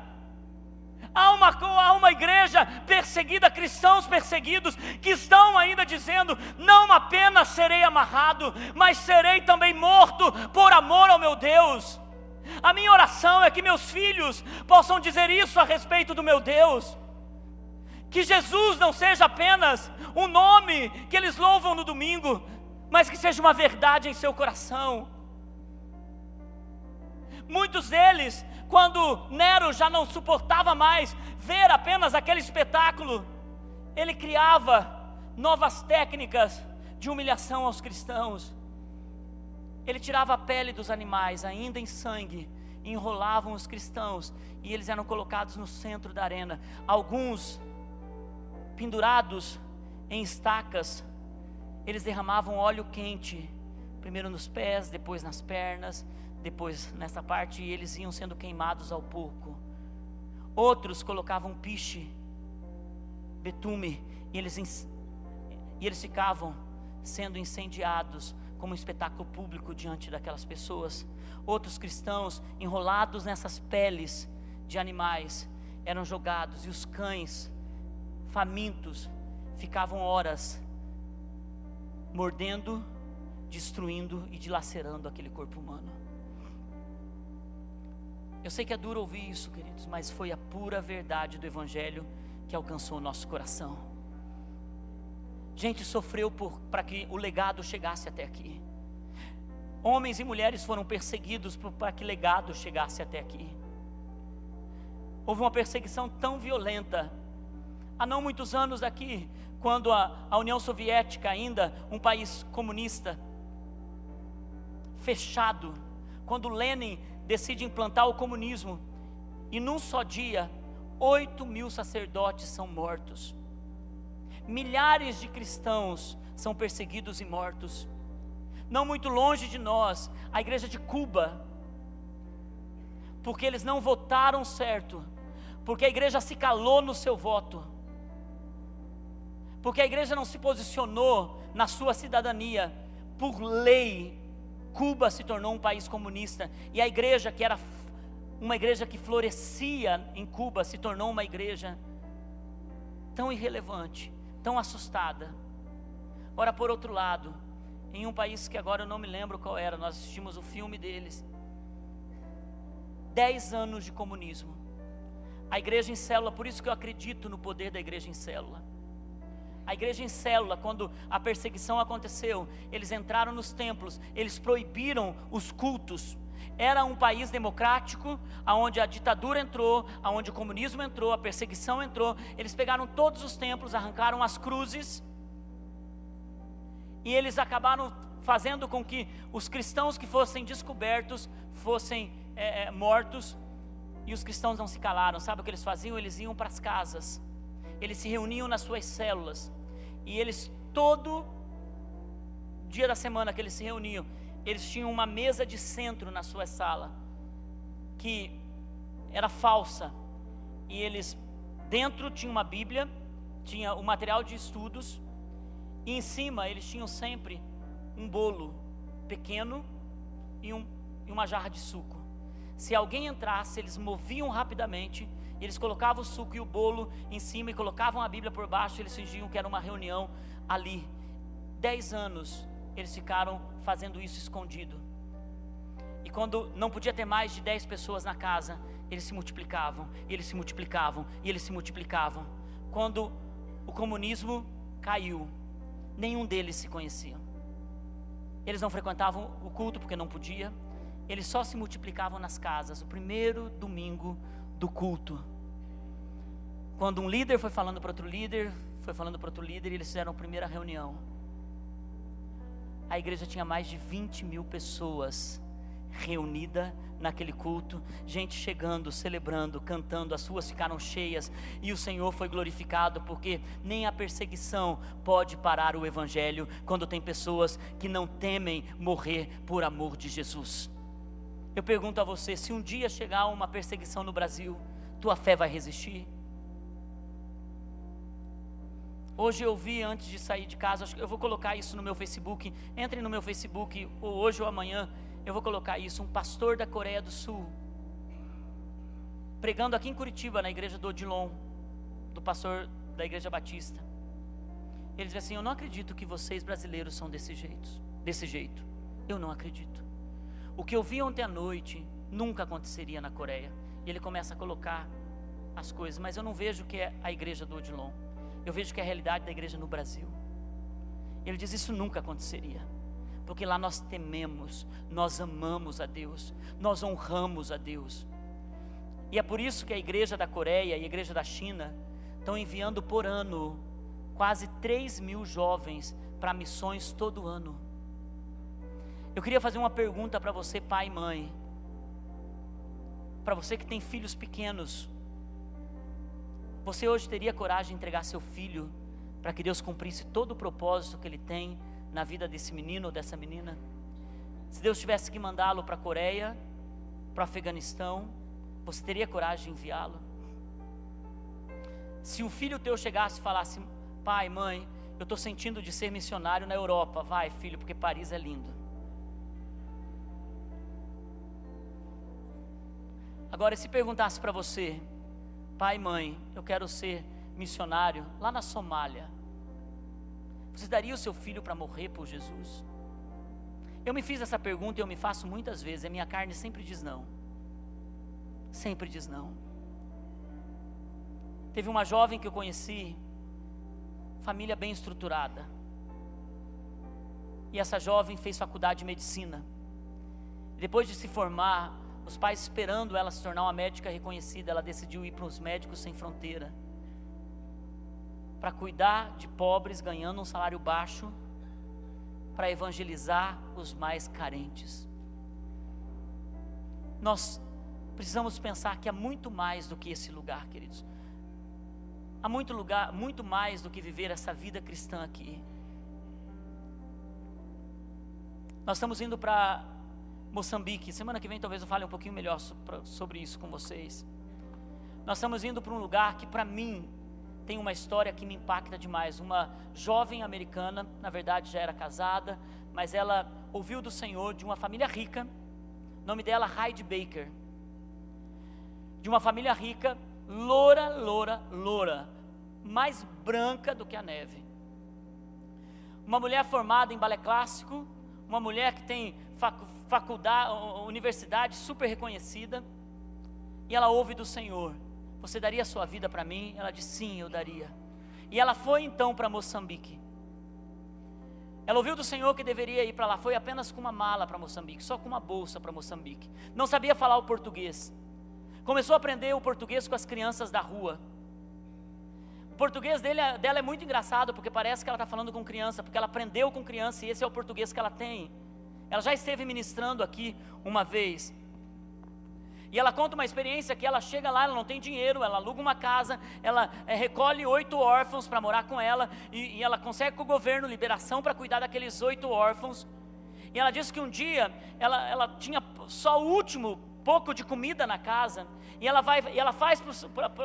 Há uma igreja perseguida, cristãos perseguidos, que estão ainda dizendo: não apenas serei amarrado, mas serei também morto por amor ao meu Deus. A minha oração é que meus filhos possam dizer isso a respeito do meu Deus. Que Jesus não seja apenas um nome que eles louvam no domingo, mas que seja uma verdade em seu coração. Muitos deles, quando Nero já não suportava mais ver apenas aquele espetáculo, ele criava novas técnicas de humilhação aos cristãos. Ele tirava a pele dos animais, ainda em sangue, enrolavam os cristãos, e eles eram colocados no centro da arena. Alguns pendurados em estacas, eles derramavam óleo quente, primeiro nos pés, depois nas pernas, depois nessa parte, e eles iam sendo queimados ao pouco. Outros colocavam piche, betume, e eles ficavam sendo incendiados como um espetáculo público diante daquelas pessoas. Outros cristãos, enrolados nessas peles de animais, eram jogados, e os cães famintos ficavam horas mordendo, destruindo e dilacerando aquele corpo humano. Eu sei que é duro ouvir isso, queridos, mas foi a pura verdade do Evangelho que alcançou o nosso coração. Gente sofreu para que o legado chegasse até aqui. Homens e mulheres foram perseguidos para que o legado chegasse até aqui. Houve uma perseguição tão violenta, há não muitos anos daqui, quando a União Soviética, ainda um país comunista, fechado, quando Lenin decide implantar o comunismo, e num só dia 8.000 sacerdotes são mortos, milhares de cristãos são perseguidos e mortos. Não muito longe de nós, a igreja de Cuba, porque eles não votaram certo, porque a igreja se calou no seu voto, porque a igreja não se posicionou na sua cidadania. Por lei, Cuba se tornou um país comunista, e a igreja, que era uma igreja que florescia em Cuba, se tornou uma igreja tão irrelevante, tão assustada. Ora, por outro lado, em um país que agora eu não me lembro qual era, nós assistimos o filme deles, 10 anos de comunismo, a igreja em célula. Por isso que eu acredito no poder da igreja em célula. A igreja em célula, quando a perseguição aconteceu, eles entraram nos templos, eles proibiram os cultos. Era um país democrático, onde a ditadura entrou, onde o comunismo entrou, a perseguição entrou. Eles pegaram todos os templos, arrancaram as cruzes, e eles acabaram fazendo com que os cristãos que fossem descobertos fossem mortos. E os cristãos não se calaram. Sabe o que eles faziam? Eles iam para as casas, eles se reuniam nas suas células, E eles, todo dia da semana que eles se reuniam, eles tinham uma mesa de centro na sua sala, que era falsa, e eles, dentro tinha uma Bíblia, tinha o material de estudos, e em cima eles tinham sempre um bolo pequeno e uma jarra de suco. Se alguém entrasse, eles moviam rapidamente, eles colocavam o suco e o bolo em cima e colocavam a Bíblia por baixo, eles fingiam que era uma reunião ali. 10 anos eles ficaram fazendo isso escondido. E quando não podia ter mais de 10 pessoas na casa, eles se multiplicavam, e eles se multiplicavam, e eles se multiplicavam. Quando o comunismo caiu, nenhum deles se conheciam. Eles não frequentavam o culto porque não podia. Eles só se multiplicavam nas casas. O primeiro domingo do culto, quando um líder foi falando para outro líder, e eles fizeram a primeira reunião, a igreja tinha mais de 20 mil pessoas reunida naquele culto, gente chegando, celebrando, cantando, as ruas ficaram cheias, e o Senhor foi glorificado, porque nem a perseguição pode parar o evangelho, quando tem pessoas que não temem morrer por amor de Jesus. Eu pergunto a você, se um dia chegar uma perseguição no Brasil, tua fé vai resistir? Hoje eu vi, antes de sair de casa, eu vou colocar isso no meu Facebook, entre no meu Facebook, ou hoje ou amanhã, eu vou colocar isso, um pastor da Coreia do Sul, pregando aqui em Curitiba, na igreja do Odilon, do pastor da igreja batista. Ele diz assim: eu não acredito que vocês brasileiros são desse jeito, eu não acredito. O que eu vi ontem à noite, nunca aconteceria na Coreia. E ele começa a colocar as coisas, mas eu não vejo que é a igreja do Odilon, eu vejo que é a realidade da igreja no Brasil. Ele diz: isso nunca aconteceria, porque lá nós tememos, nós amamos a Deus, nós honramos a Deus. E é por isso que a igreja da Coreia e a igreja da China estão enviando por ano quase 3.000 jovens para missões todo ano. Eu queria fazer uma pergunta para você, pai e mãe, para você que tem filhos pequenos. Você hoje teria coragem de entregar seu filho para que Deus cumprisse todo o propósito que Ele tem na vida desse menino ou dessa menina? Se Deus tivesse que mandá-lo para a Coreia, para o Afeganistão, você teria coragem de enviá-lo? Se o filho teu chegasse e falasse: pai, mãe, eu estou sentindo de ser missionário na Europa. Vai, filho, porque Paris é lindo. Agora, se perguntasse para você: pai, mãe, eu quero ser missionário lá na Somália, você daria o seu filho para morrer por Jesus? Eu me fiz essa pergunta e eu me faço muitas vezes, a minha carne sempre diz não. Sempre diz não. Teve uma jovem que eu conheci, família bem estruturada, e essa jovem fez faculdade de medicina. Depois de se formar, os pais esperando ela se tornar uma médica reconhecida, ela decidiu ir para os Médicos Sem Fronteira, para cuidar de pobres, ganhando um salário baixo, para evangelizar os mais carentes. Nós precisamos pensar que há muito mais do que esse lugar, queridos. Há muito mais do que viver essa vida cristã aqui. Nós estamos indo para Moçambique. Semana que vem talvez eu fale um pouquinho melhor sobre isso com vocês. Nós estamos indo para um lugar que para mim tem uma história que me impacta demais. Uma jovem americana, na verdade já era casada, mas ela ouviu do Senhor, de uma família rica. O nome dela Heidi Baker. De uma família rica, loura, mais branca do que a neve. Uma mulher formada em balé clássico, uma mulher que tem faculdade, universidade super reconhecida, e ela ouve do Senhor: você daria a sua vida para mim? Ela disse: sim, eu daria. E ela foi então para Moçambique. Ela ouviu do Senhor que deveria ir para lá, foi apenas com uma mala para Moçambique, só com uma bolsa para Moçambique. Não sabia falar o português. Começou a aprender o português com as crianças da rua. O português dela é muito engraçado, porque parece que ela está falando com criança, porque ela aprendeu com criança, e esse é o português que ela tem. Ela já esteve ministrando aqui uma vez. E ela conta uma experiência que ela chega lá, ela não tem dinheiro, ela aluga uma casa, ela recolhe 8 órfãos para morar com ela, e ela consegue com o governo liberação para cuidar daqueles 8 órfãos. E ela disse que um dia ela tinha só o último pouco de comida na casa, e ela faz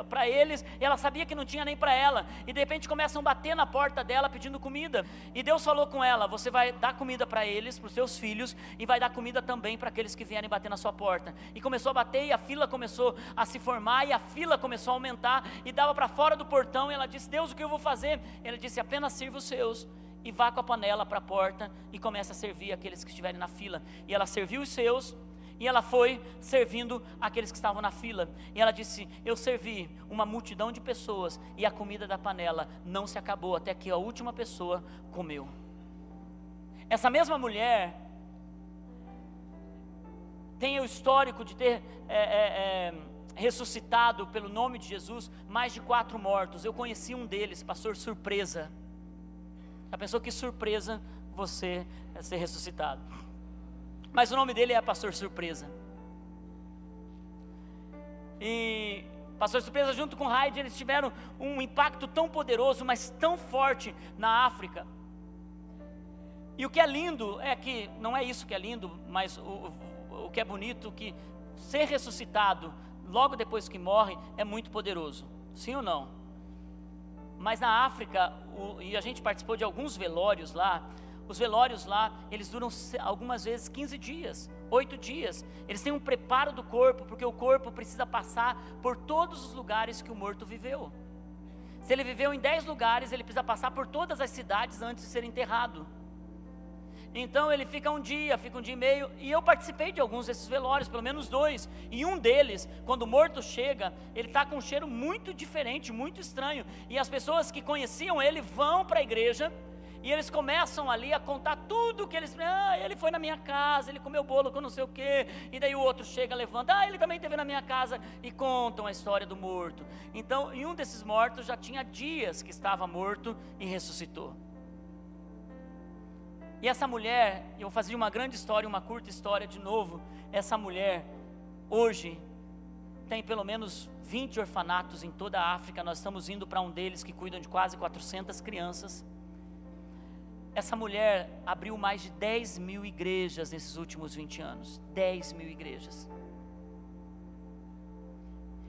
para eles, e ela sabia que não tinha nem para ela, e de repente começam a bater na porta dela pedindo comida, e Deus falou com ela: você vai dar comida para eles, para os seus filhos, e vai dar comida também para aqueles que vierem bater na sua porta. E começou a bater, e a fila começou a se formar, e a fila começou a aumentar, e dava para fora do portão, e ela disse: Deus, o que eu vou fazer? Ele disse: apenas sirva os seus, e vá com a panela para a porta, e começa a servir aqueles que estiverem na fila. E ela serviu os seus, e ela foi servindo aqueles que estavam na fila. E ela disse: eu servi uma multidão de pessoas, e a comida da panela não se acabou até que a última pessoa comeu. Essa mesma mulher tem o histórico de ter ressuscitado pelo nome de Jesus mais de 4 mortos. Eu conheci um deles, pastor Surpresa. Já pensou que surpresa você ser ressuscitado? Mas o nome dele é Pastor Surpresa. E Pastor Surpresa junto com Heidi, eles tiveram um impacto tão poderoso, mas tão forte na África. E o que é lindo é que, não é isso que é lindo, mas o que é bonito, que ser ressuscitado logo depois que morre é muito poderoso. Sim ou não? Mas na África, e a gente participou de alguns velórios lá, os velórios lá, eles duram algumas vezes 15 dias, 8 dias. Eles têm um preparo do corpo, porque o corpo precisa passar por todos os lugares que o morto viveu. Se ele viveu em 10 lugares, ele precisa passar por todas as cidades antes de ser enterrado. Então ele fica um dia e meio, e eu participei de alguns desses velórios, pelo menos 2, e um deles, quando o morto chega, ele está com um cheiro muito diferente, muito estranho, e as pessoas que conheciam ele vão para a igreja, e eles começam ali a contar tudo que eles... ele foi na minha casa, ele comeu bolo com não sei o quê. E daí o outro chega, levanta, ele também esteve na minha casa. E contam a história do morto. Então, e um desses mortos já tinha dias que estava morto e ressuscitou. E essa mulher, eu fazia uma grande história, uma curta história de novo. Essa mulher, hoje, tem pelo menos 20 orfanatos em toda a África. Nós estamos indo para um deles que cuidam de quase 400 crianças. Essa mulher abriu mais de 10 mil igrejas nesses últimos 20 anos. 10 mil igrejas.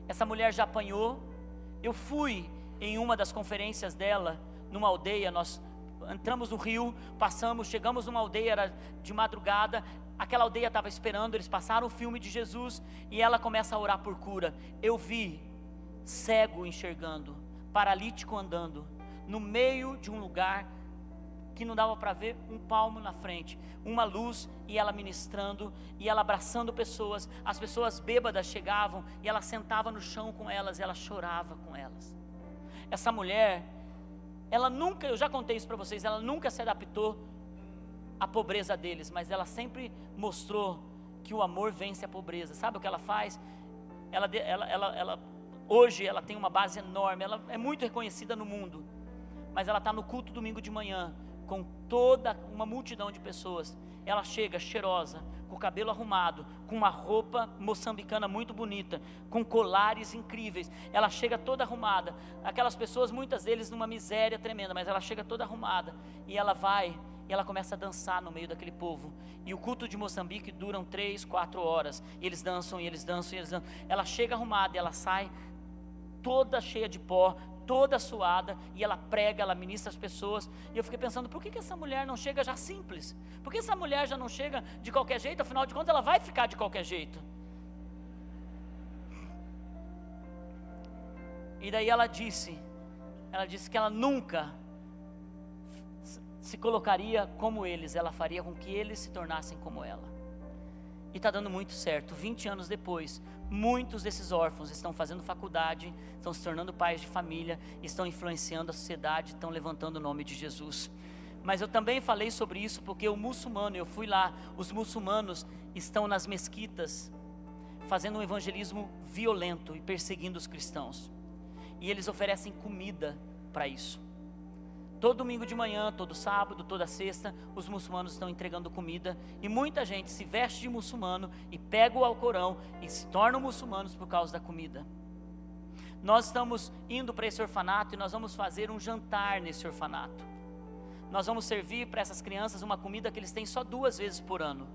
Essa mulher já apanhou. Eu fui em uma das conferências dela, numa aldeia. Nós entramos no rio, passamos, chegamos numa aldeia, era de madrugada. Aquela aldeia estava esperando, eles passaram o filme de Jesus, e ela começa a orar por cura. Eu vi cego enxergando, paralítico andando, no meio de um lugar que não dava para ver um palmo na frente, uma luz, e ela ministrando, e ela abraçando pessoas. As pessoas bêbadas chegavam, e ela sentava no chão com elas, e ela chorava com elas. Essa mulher, ela nunca, eu já contei isso para vocês, ela nunca se adaptou à pobreza deles, mas ela sempre mostrou que o amor vence a pobreza. Sabe o que ela faz? Hoje ela tem uma base enorme, ela é muito reconhecida no mundo, mas ela está no culto domingo de manhã, com toda uma multidão de pessoas. Ela chega cheirosa, com o cabelo arrumado, com uma roupa moçambicana muito bonita, com colares incríveis. Ela chega toda arrumada. Aquelas pessoas, muitas deles numa miséria tremenda, mas ela chega toda arrumada, e ela vai, e ela começa a dançar no meio daquele povo. E o culto de Moçambique duram 3, 4 horas, e eles dançam, e eles dançam, e eles dançam. Ela chega arrumada, e ela sai toda cheia de pó, toda suada, e ela prega, ela ministra as pessoas. E eu fiquei pensando, por que essa mulher não chega já simples? Por que essa mulher já não chega de qualquer jeito? Afinal de contas, ela vai ficar de qualquer jeito. E daí ela disse que ela nunca se colocaria como eles, ela faria com que eles se tornassem como ela. E está dando muito certo. 20 anos depois, muitos desses órfãos estão fazendo faculdade, estão se tornando pais de família, estão influenciando a sociedade, estão levantando o nome de Jesus. Mas eu também falei sobre isso porque o muçulmano, eu fui lá, os muçulmanos estão nas mesquitas, fazendo um evangelismo violento e perseguindo os cristãos. E eles oferecem comida para isso. Todo domingo de manhã, todo sábado, toda sexta, os muçulmanos estão entregando comida, e muita gente se veste de muçulmano e pega o Alcorão e se tornam muçulmanos por causa da comida. Nós estamos indo para esse orfanato e nós vamos fazer um jantar nesse orfanato. Nós vamos servir para essas crianças uma comida que eles têm só 2 vezes por ano.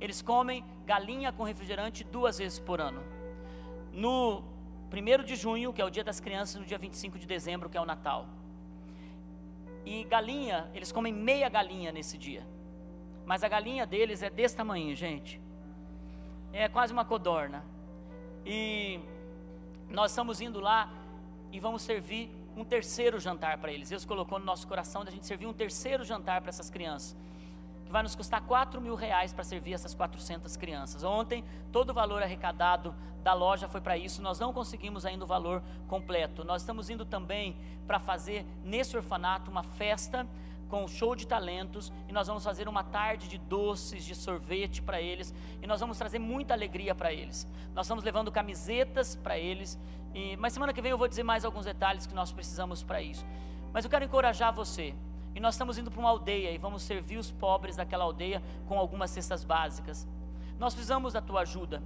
Eles comem galinha com refrigerante 2 vezes por ano. No 1º de junho, que é o dia das crianças, no dia 25 de dezembro, que é o Natal. E galinha, eles comem meia galinha nesse dia. Mas a galinha deles é desse tamanho, gente. É quase uma codorna. E nós estamos indo lá e vamos servir um 3º jantar para eles. Deus colocou no nosso coração da gente servir um 3º jantar para essas crianças, que vai nos custar R$4.000 para servir essas 400 crianças. Ontem, todo o valor arrecadado da loja foi para isso. Nós não conseguimos ainda o valor completo. Nós estamos indo também para fazer nesse orfanato uma festa com show de talentos, e nós vamos fazer uma tarde de doces, de sorvete para eles, e nós vamos trazer muita alegria para eles. Nós estamos levando camisetas para eles, mas semana que vem eu vou dizer mais alguns detalhes que nós precisamos para isso. Mas eu quero encorajar você, e nós estamos indo para uma aldeia, e vamos servir os pobres daquela aldeia com algumas cestas básicas. Nós precisamos da tua ajuda.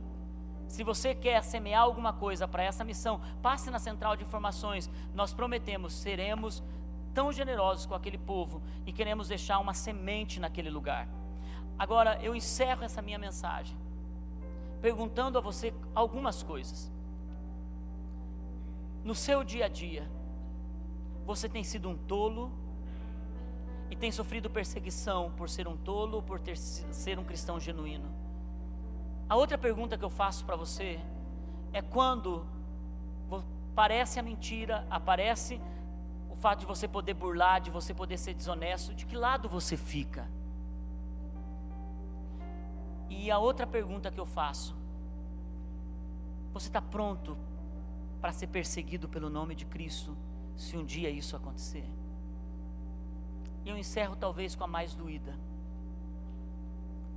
Se você quer semear alguma coisa para essa missão, passe na central de informações. Nós prometemos, seremos tão generosos com aquele povo e queremos deixar uma semente naquele lugar. Agora eu encerro essa minha mensagem perguntando a você algumas coisas. No seu dia a dia, você tem sido um tolo e tem sofrido perseguição por ser um tolo ou por ser um cristão genuíno? A outra pergunta que eu faço para você é: quando aparece a mentira, aparece o fato de você poder burlar, de você poder ser desonesto, de que lado você fica? E a outra pergunta que eu faço: você está pronto para ser perseguido pelo nome de Cristo, se um dia isso acontecer? E eu encerro talvez com a mais doída: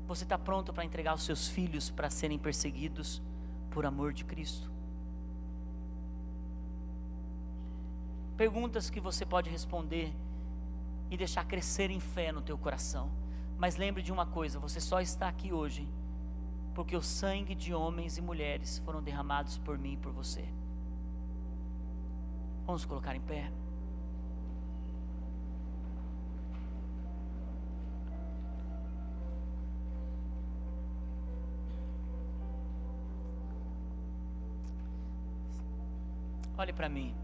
você está pronto para entregar os seus filhos para serem perseguidos por amor de Cristo? Perguntas que você pode responder e deixar crescer em fé no teu coração. Mas lembre de uma coisa: você só está aqui hoje porque o sangue de homens e mulheres foram derramados por mim e por você. Vamos colocar em pé. Olhe para mim.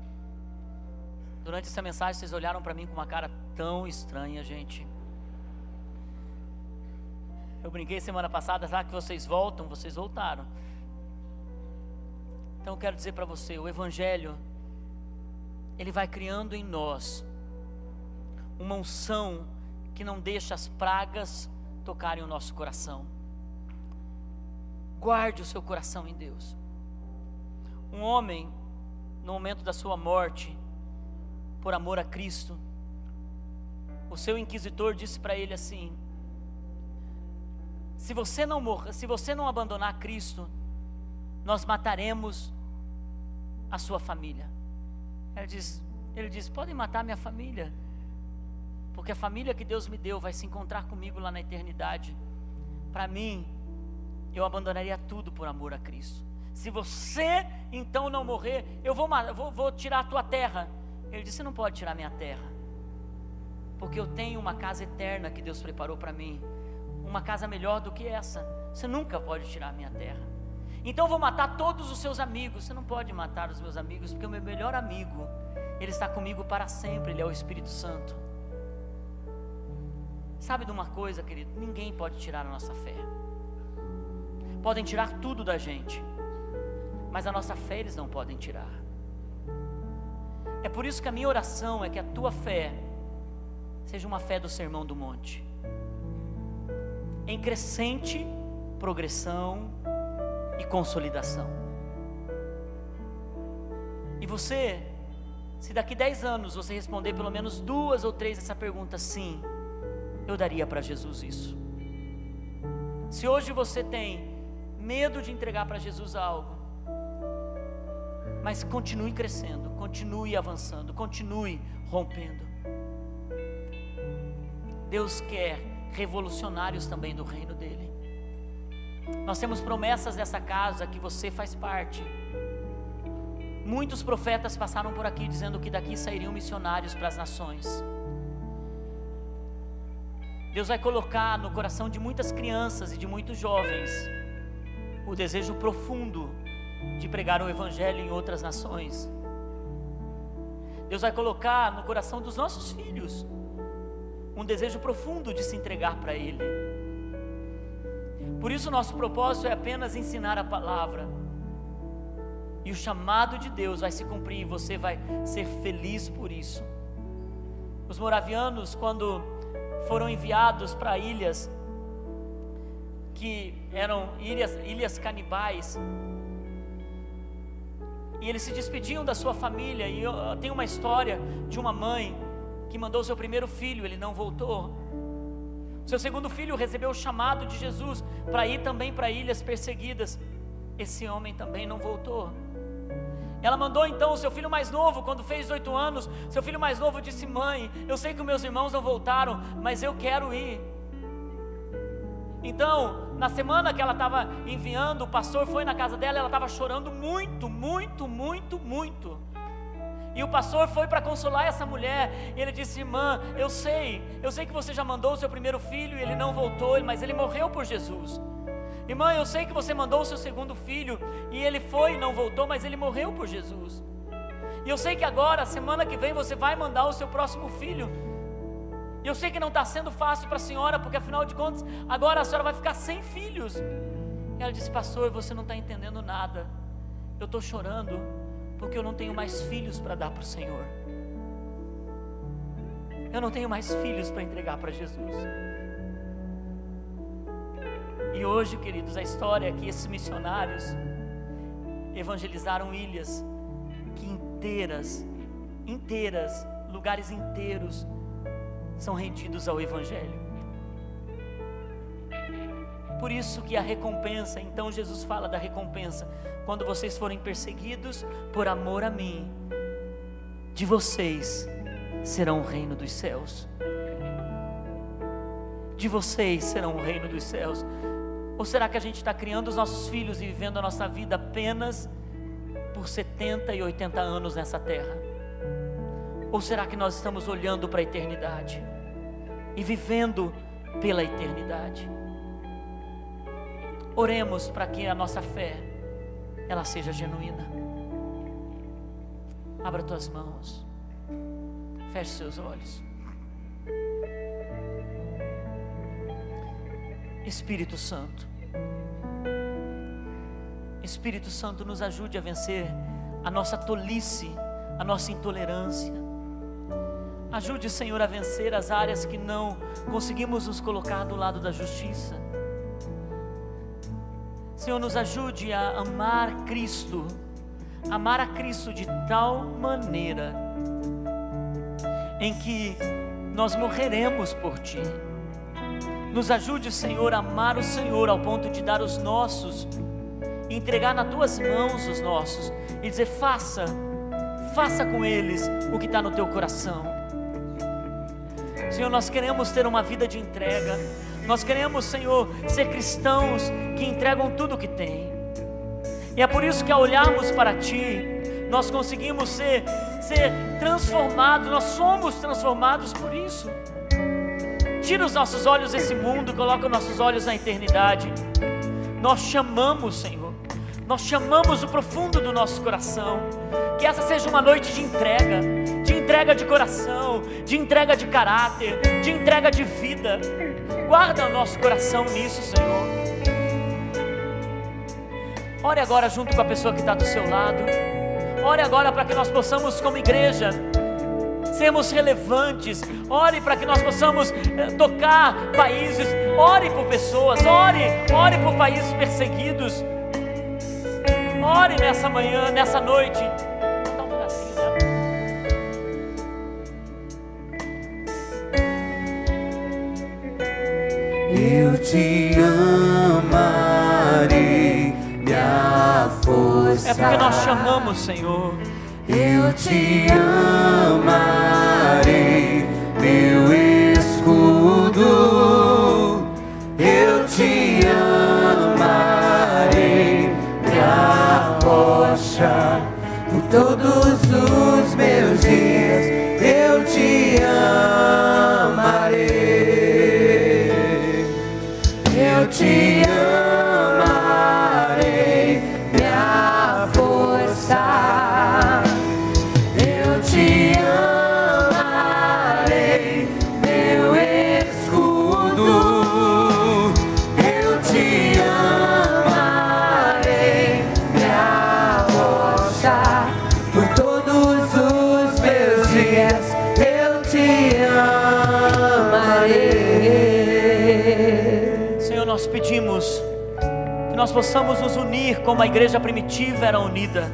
Durante essa mensagem vocês olharam para mim com uma cara tão estranha, gente. Eu brinquei semana passada, será que vocês voltam? Vocês voltaram. Então eu quero dizer para você, o Evangelho, ele vai criando em nós uma unção que não deixa as pragas tocarem o nosso coração. Guarde o seu coração em Deus. Um homem, no momento da sua morte, por amor a Cristo, o seu inquisitor disse para ele assim: se você não morrer, se você não abandonar Cristo, nós mataremos a sua família. Ele diz: podem matar minha família, porque a família que Deus me deu vai se encontrar comigo lá na eternidade. Para mim, eu abandonaria tudo por amor a Cristo. Se você então não morrer, eu vou tirar a tua terra. Ele disse: você não pode tirar minha terra, porque eu tenho uma casa eterna que Deus preparou para mim, uma casa melhor do que essa. Você nunca pode tirar a minha terra. Então eu vou matar todos os seus amigos. Você não pode matar os meus amigos, porque o meu melhor amigo, ele está comigo para sempre, ele é o Espírito Santo. Sabe de uma coisa, querido? Ninguém pode tirar a nossa fé. Podem tirar tudo da gente, mas a nossa fé eles não podem tirar. É por isso que a minha oração é que a tua fé seja uma fé do Sermão do Monte, em crescente progressão e consolidação. E você, se daqui 10 anos você responder pelo menos 2 ou 3 essa pergunta, sim, eu daria para Jesus isso. Se hoje você tem medo de entregar para Jesus algo, mas continue crescendo, continue avançando, continue rompendo. Deus quer revolucionários também do reino dele. Nós temos promessas dessa casa que você faz parte. Muitos profetas passaram por aqui dizendo que daqui sairiam missionários para as nações. Deus vai colocar no coração de muitas crianças e de muitos jovens o desejo profundo de pregar o evangelho em outras nações. Deus vai colocar no coração dos nossos filhos um desejo profundo de se entregar para Ele. Por isso nosso propósito é apenas ensinar a palavra, e o chamado de Deus vai se cumprir, e você vai ser feliz por isso. Os moravianos, quando foram enviados para ilhas que eram ilhas canibais, e eles se despediam da sua família, e eu tenho uma história de uma mãe que mandou seu primeiro filho, ele não voltou. Seu segundo filho recebeu o chamado de Jesus para ir também para ilhas perseguidas, esse homem também não voltou. Ela mandou então o seu filho mais novo, quando fez 18 anos, seu filho mais novo disse: mãe, eu sei que os meus irmãos não voltaram, mas eu quero ir. Então, na semana que ela estava enviando, o pastor foi na casa dela, ela estava chorando muito, muito, muito, muito. E o pastor foi para consolar essa mulher, e ele disse: irmã, eu sei que você já mandou o seu primeiro filho, e ele não voltou, mas ele morreu por Jesus. Irmã, eu sei que você mandou o seu segundo filho, e ele foi e não voltou, mas ele morreu por Jesus. E eu sei que agora, semana que vem, você vai mandar o seu próximo filho. E eu sei que não está sendo fácil para a senhora, porque afinal de contas, agora a senhora vai ficar sem filhos. E ela disse: pastor, você não está entendendo nada. Eu estou chorando, porque eu não tenho mais filhos para dar para o Senhor. Eu não tenho mais filhos para entregar para Jesus. E hoje, queridos, a história é que esses missionários evangelizaram ilhas que inteiras, lugares inteiros são rendidos ao Evangelho. Por isso que a recompensa, então Jesus fala da recompensa: quando vocês forem perseguidos por amor a mim, de vocês serão o reino dos céus. De vocês serão o reino dos céus. Ou será que a gente está criando os nossos filhos e vivendo a nossa vida apenas por 70 e 80 anos nessa terra? Ou será que nós estamos olhando para a eternidade e vivendo pela eternidade? Oremos para que a nossa fé ela seja genuína. Abra tuas mãos, feche seus olhos. Espírito Santo, Espírito Santo, nos ajude a vencer a nossa tolice, a nossa intolerância. Ajude, Senhor, a vencer as áreas que não conseguimos nos colocar do lado da justiça. Senhor, nos ajude a amar a Cristo de tal maneira em que nós morreremos por Ti. Nos ajude, Senhor, a amar o Senhor ao ponto de dar os nossos, entregar nas Tuas mãos os nossos e dizer: faça com eles o que está no Teu coração. Senhor, nós queremos ter uma vida de entrega. Nós queremos, Senhor, ser cristãos que entregam tudo o que têm. E é por isso que ao olharmos para Ti, nós conseguimos ser transformados. Nós somos transformados por isso. Tira os nossos olhos desse mundo, coloca os nossos olhos na eternidade. Nós chamamos, Senhor, nós chamamos o profundo do nosso coração. Que essa seja uma noite de entrega de coração, de entrega de caráter, de entrega de vida. Guarda o nosso coração nisso, Senhor. Ore agora junto com a pessoa que está do seu lado. Ore agora para que nós possamos, como igreja, sermos relevantes. Ore para que nós possamos tocar países. Ore por pessoas. Ore por países perseguidos. Ore nessa manhã, nessa noite. Dá um pedacinho, né? Eu te amarei, minha força. É porque nós chamamos, Senhor. Eu te amarei, meu escudo. eu te amarei, minha rocha, por todos os meus dias, eu te amarei, eu te amarei, minha força, eu te amarei, meu escudo, eu te amarei, minha rocha, por todos os meus dias, eu te amarei. Senhor, nós pedimos que nós possamos nos unir como a igreja primitiva era unida,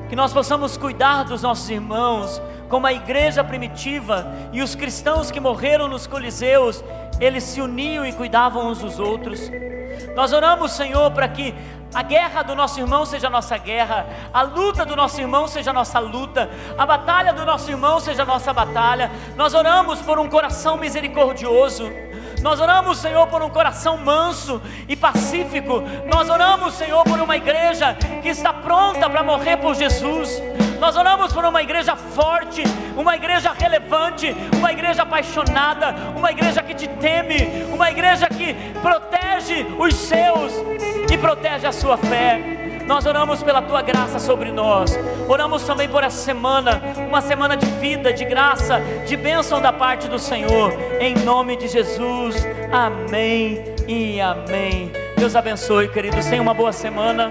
que nós possamos cuidar dos nossos irmãos como a igreja primitiva e os cristãos que morreram nos coliseus, eles se uniam e cuidavam uns dos outros. Nós oramos, Senhor, para que a guerra do nosso irmão seja a nossa guerra, a luta do nosso irmão seja a nossa luta, a batalha do nosso irmão seja a nossa batalha. Nós oramos por um coração misericordioso, nós oramos, Senhor, por um coração manso e pacífico. Nós oramos, Senhor, por uma igreja que está pronta para morrer por Jesus. Nós oramos por uma igreja forte, uma igreja relevante, uma igreja apaixonada, uma igreja que te teme, uma igreja que protege os seus e protege a sua fé. Nós oramos pela tua graça sobre nós. Oramos também por essa semana, uma semana de vida, de graça, de bênção da parte do Senhor, em nome de Jesus, amém e amém. Deus abençoe, queridos, tenha uma boa semana.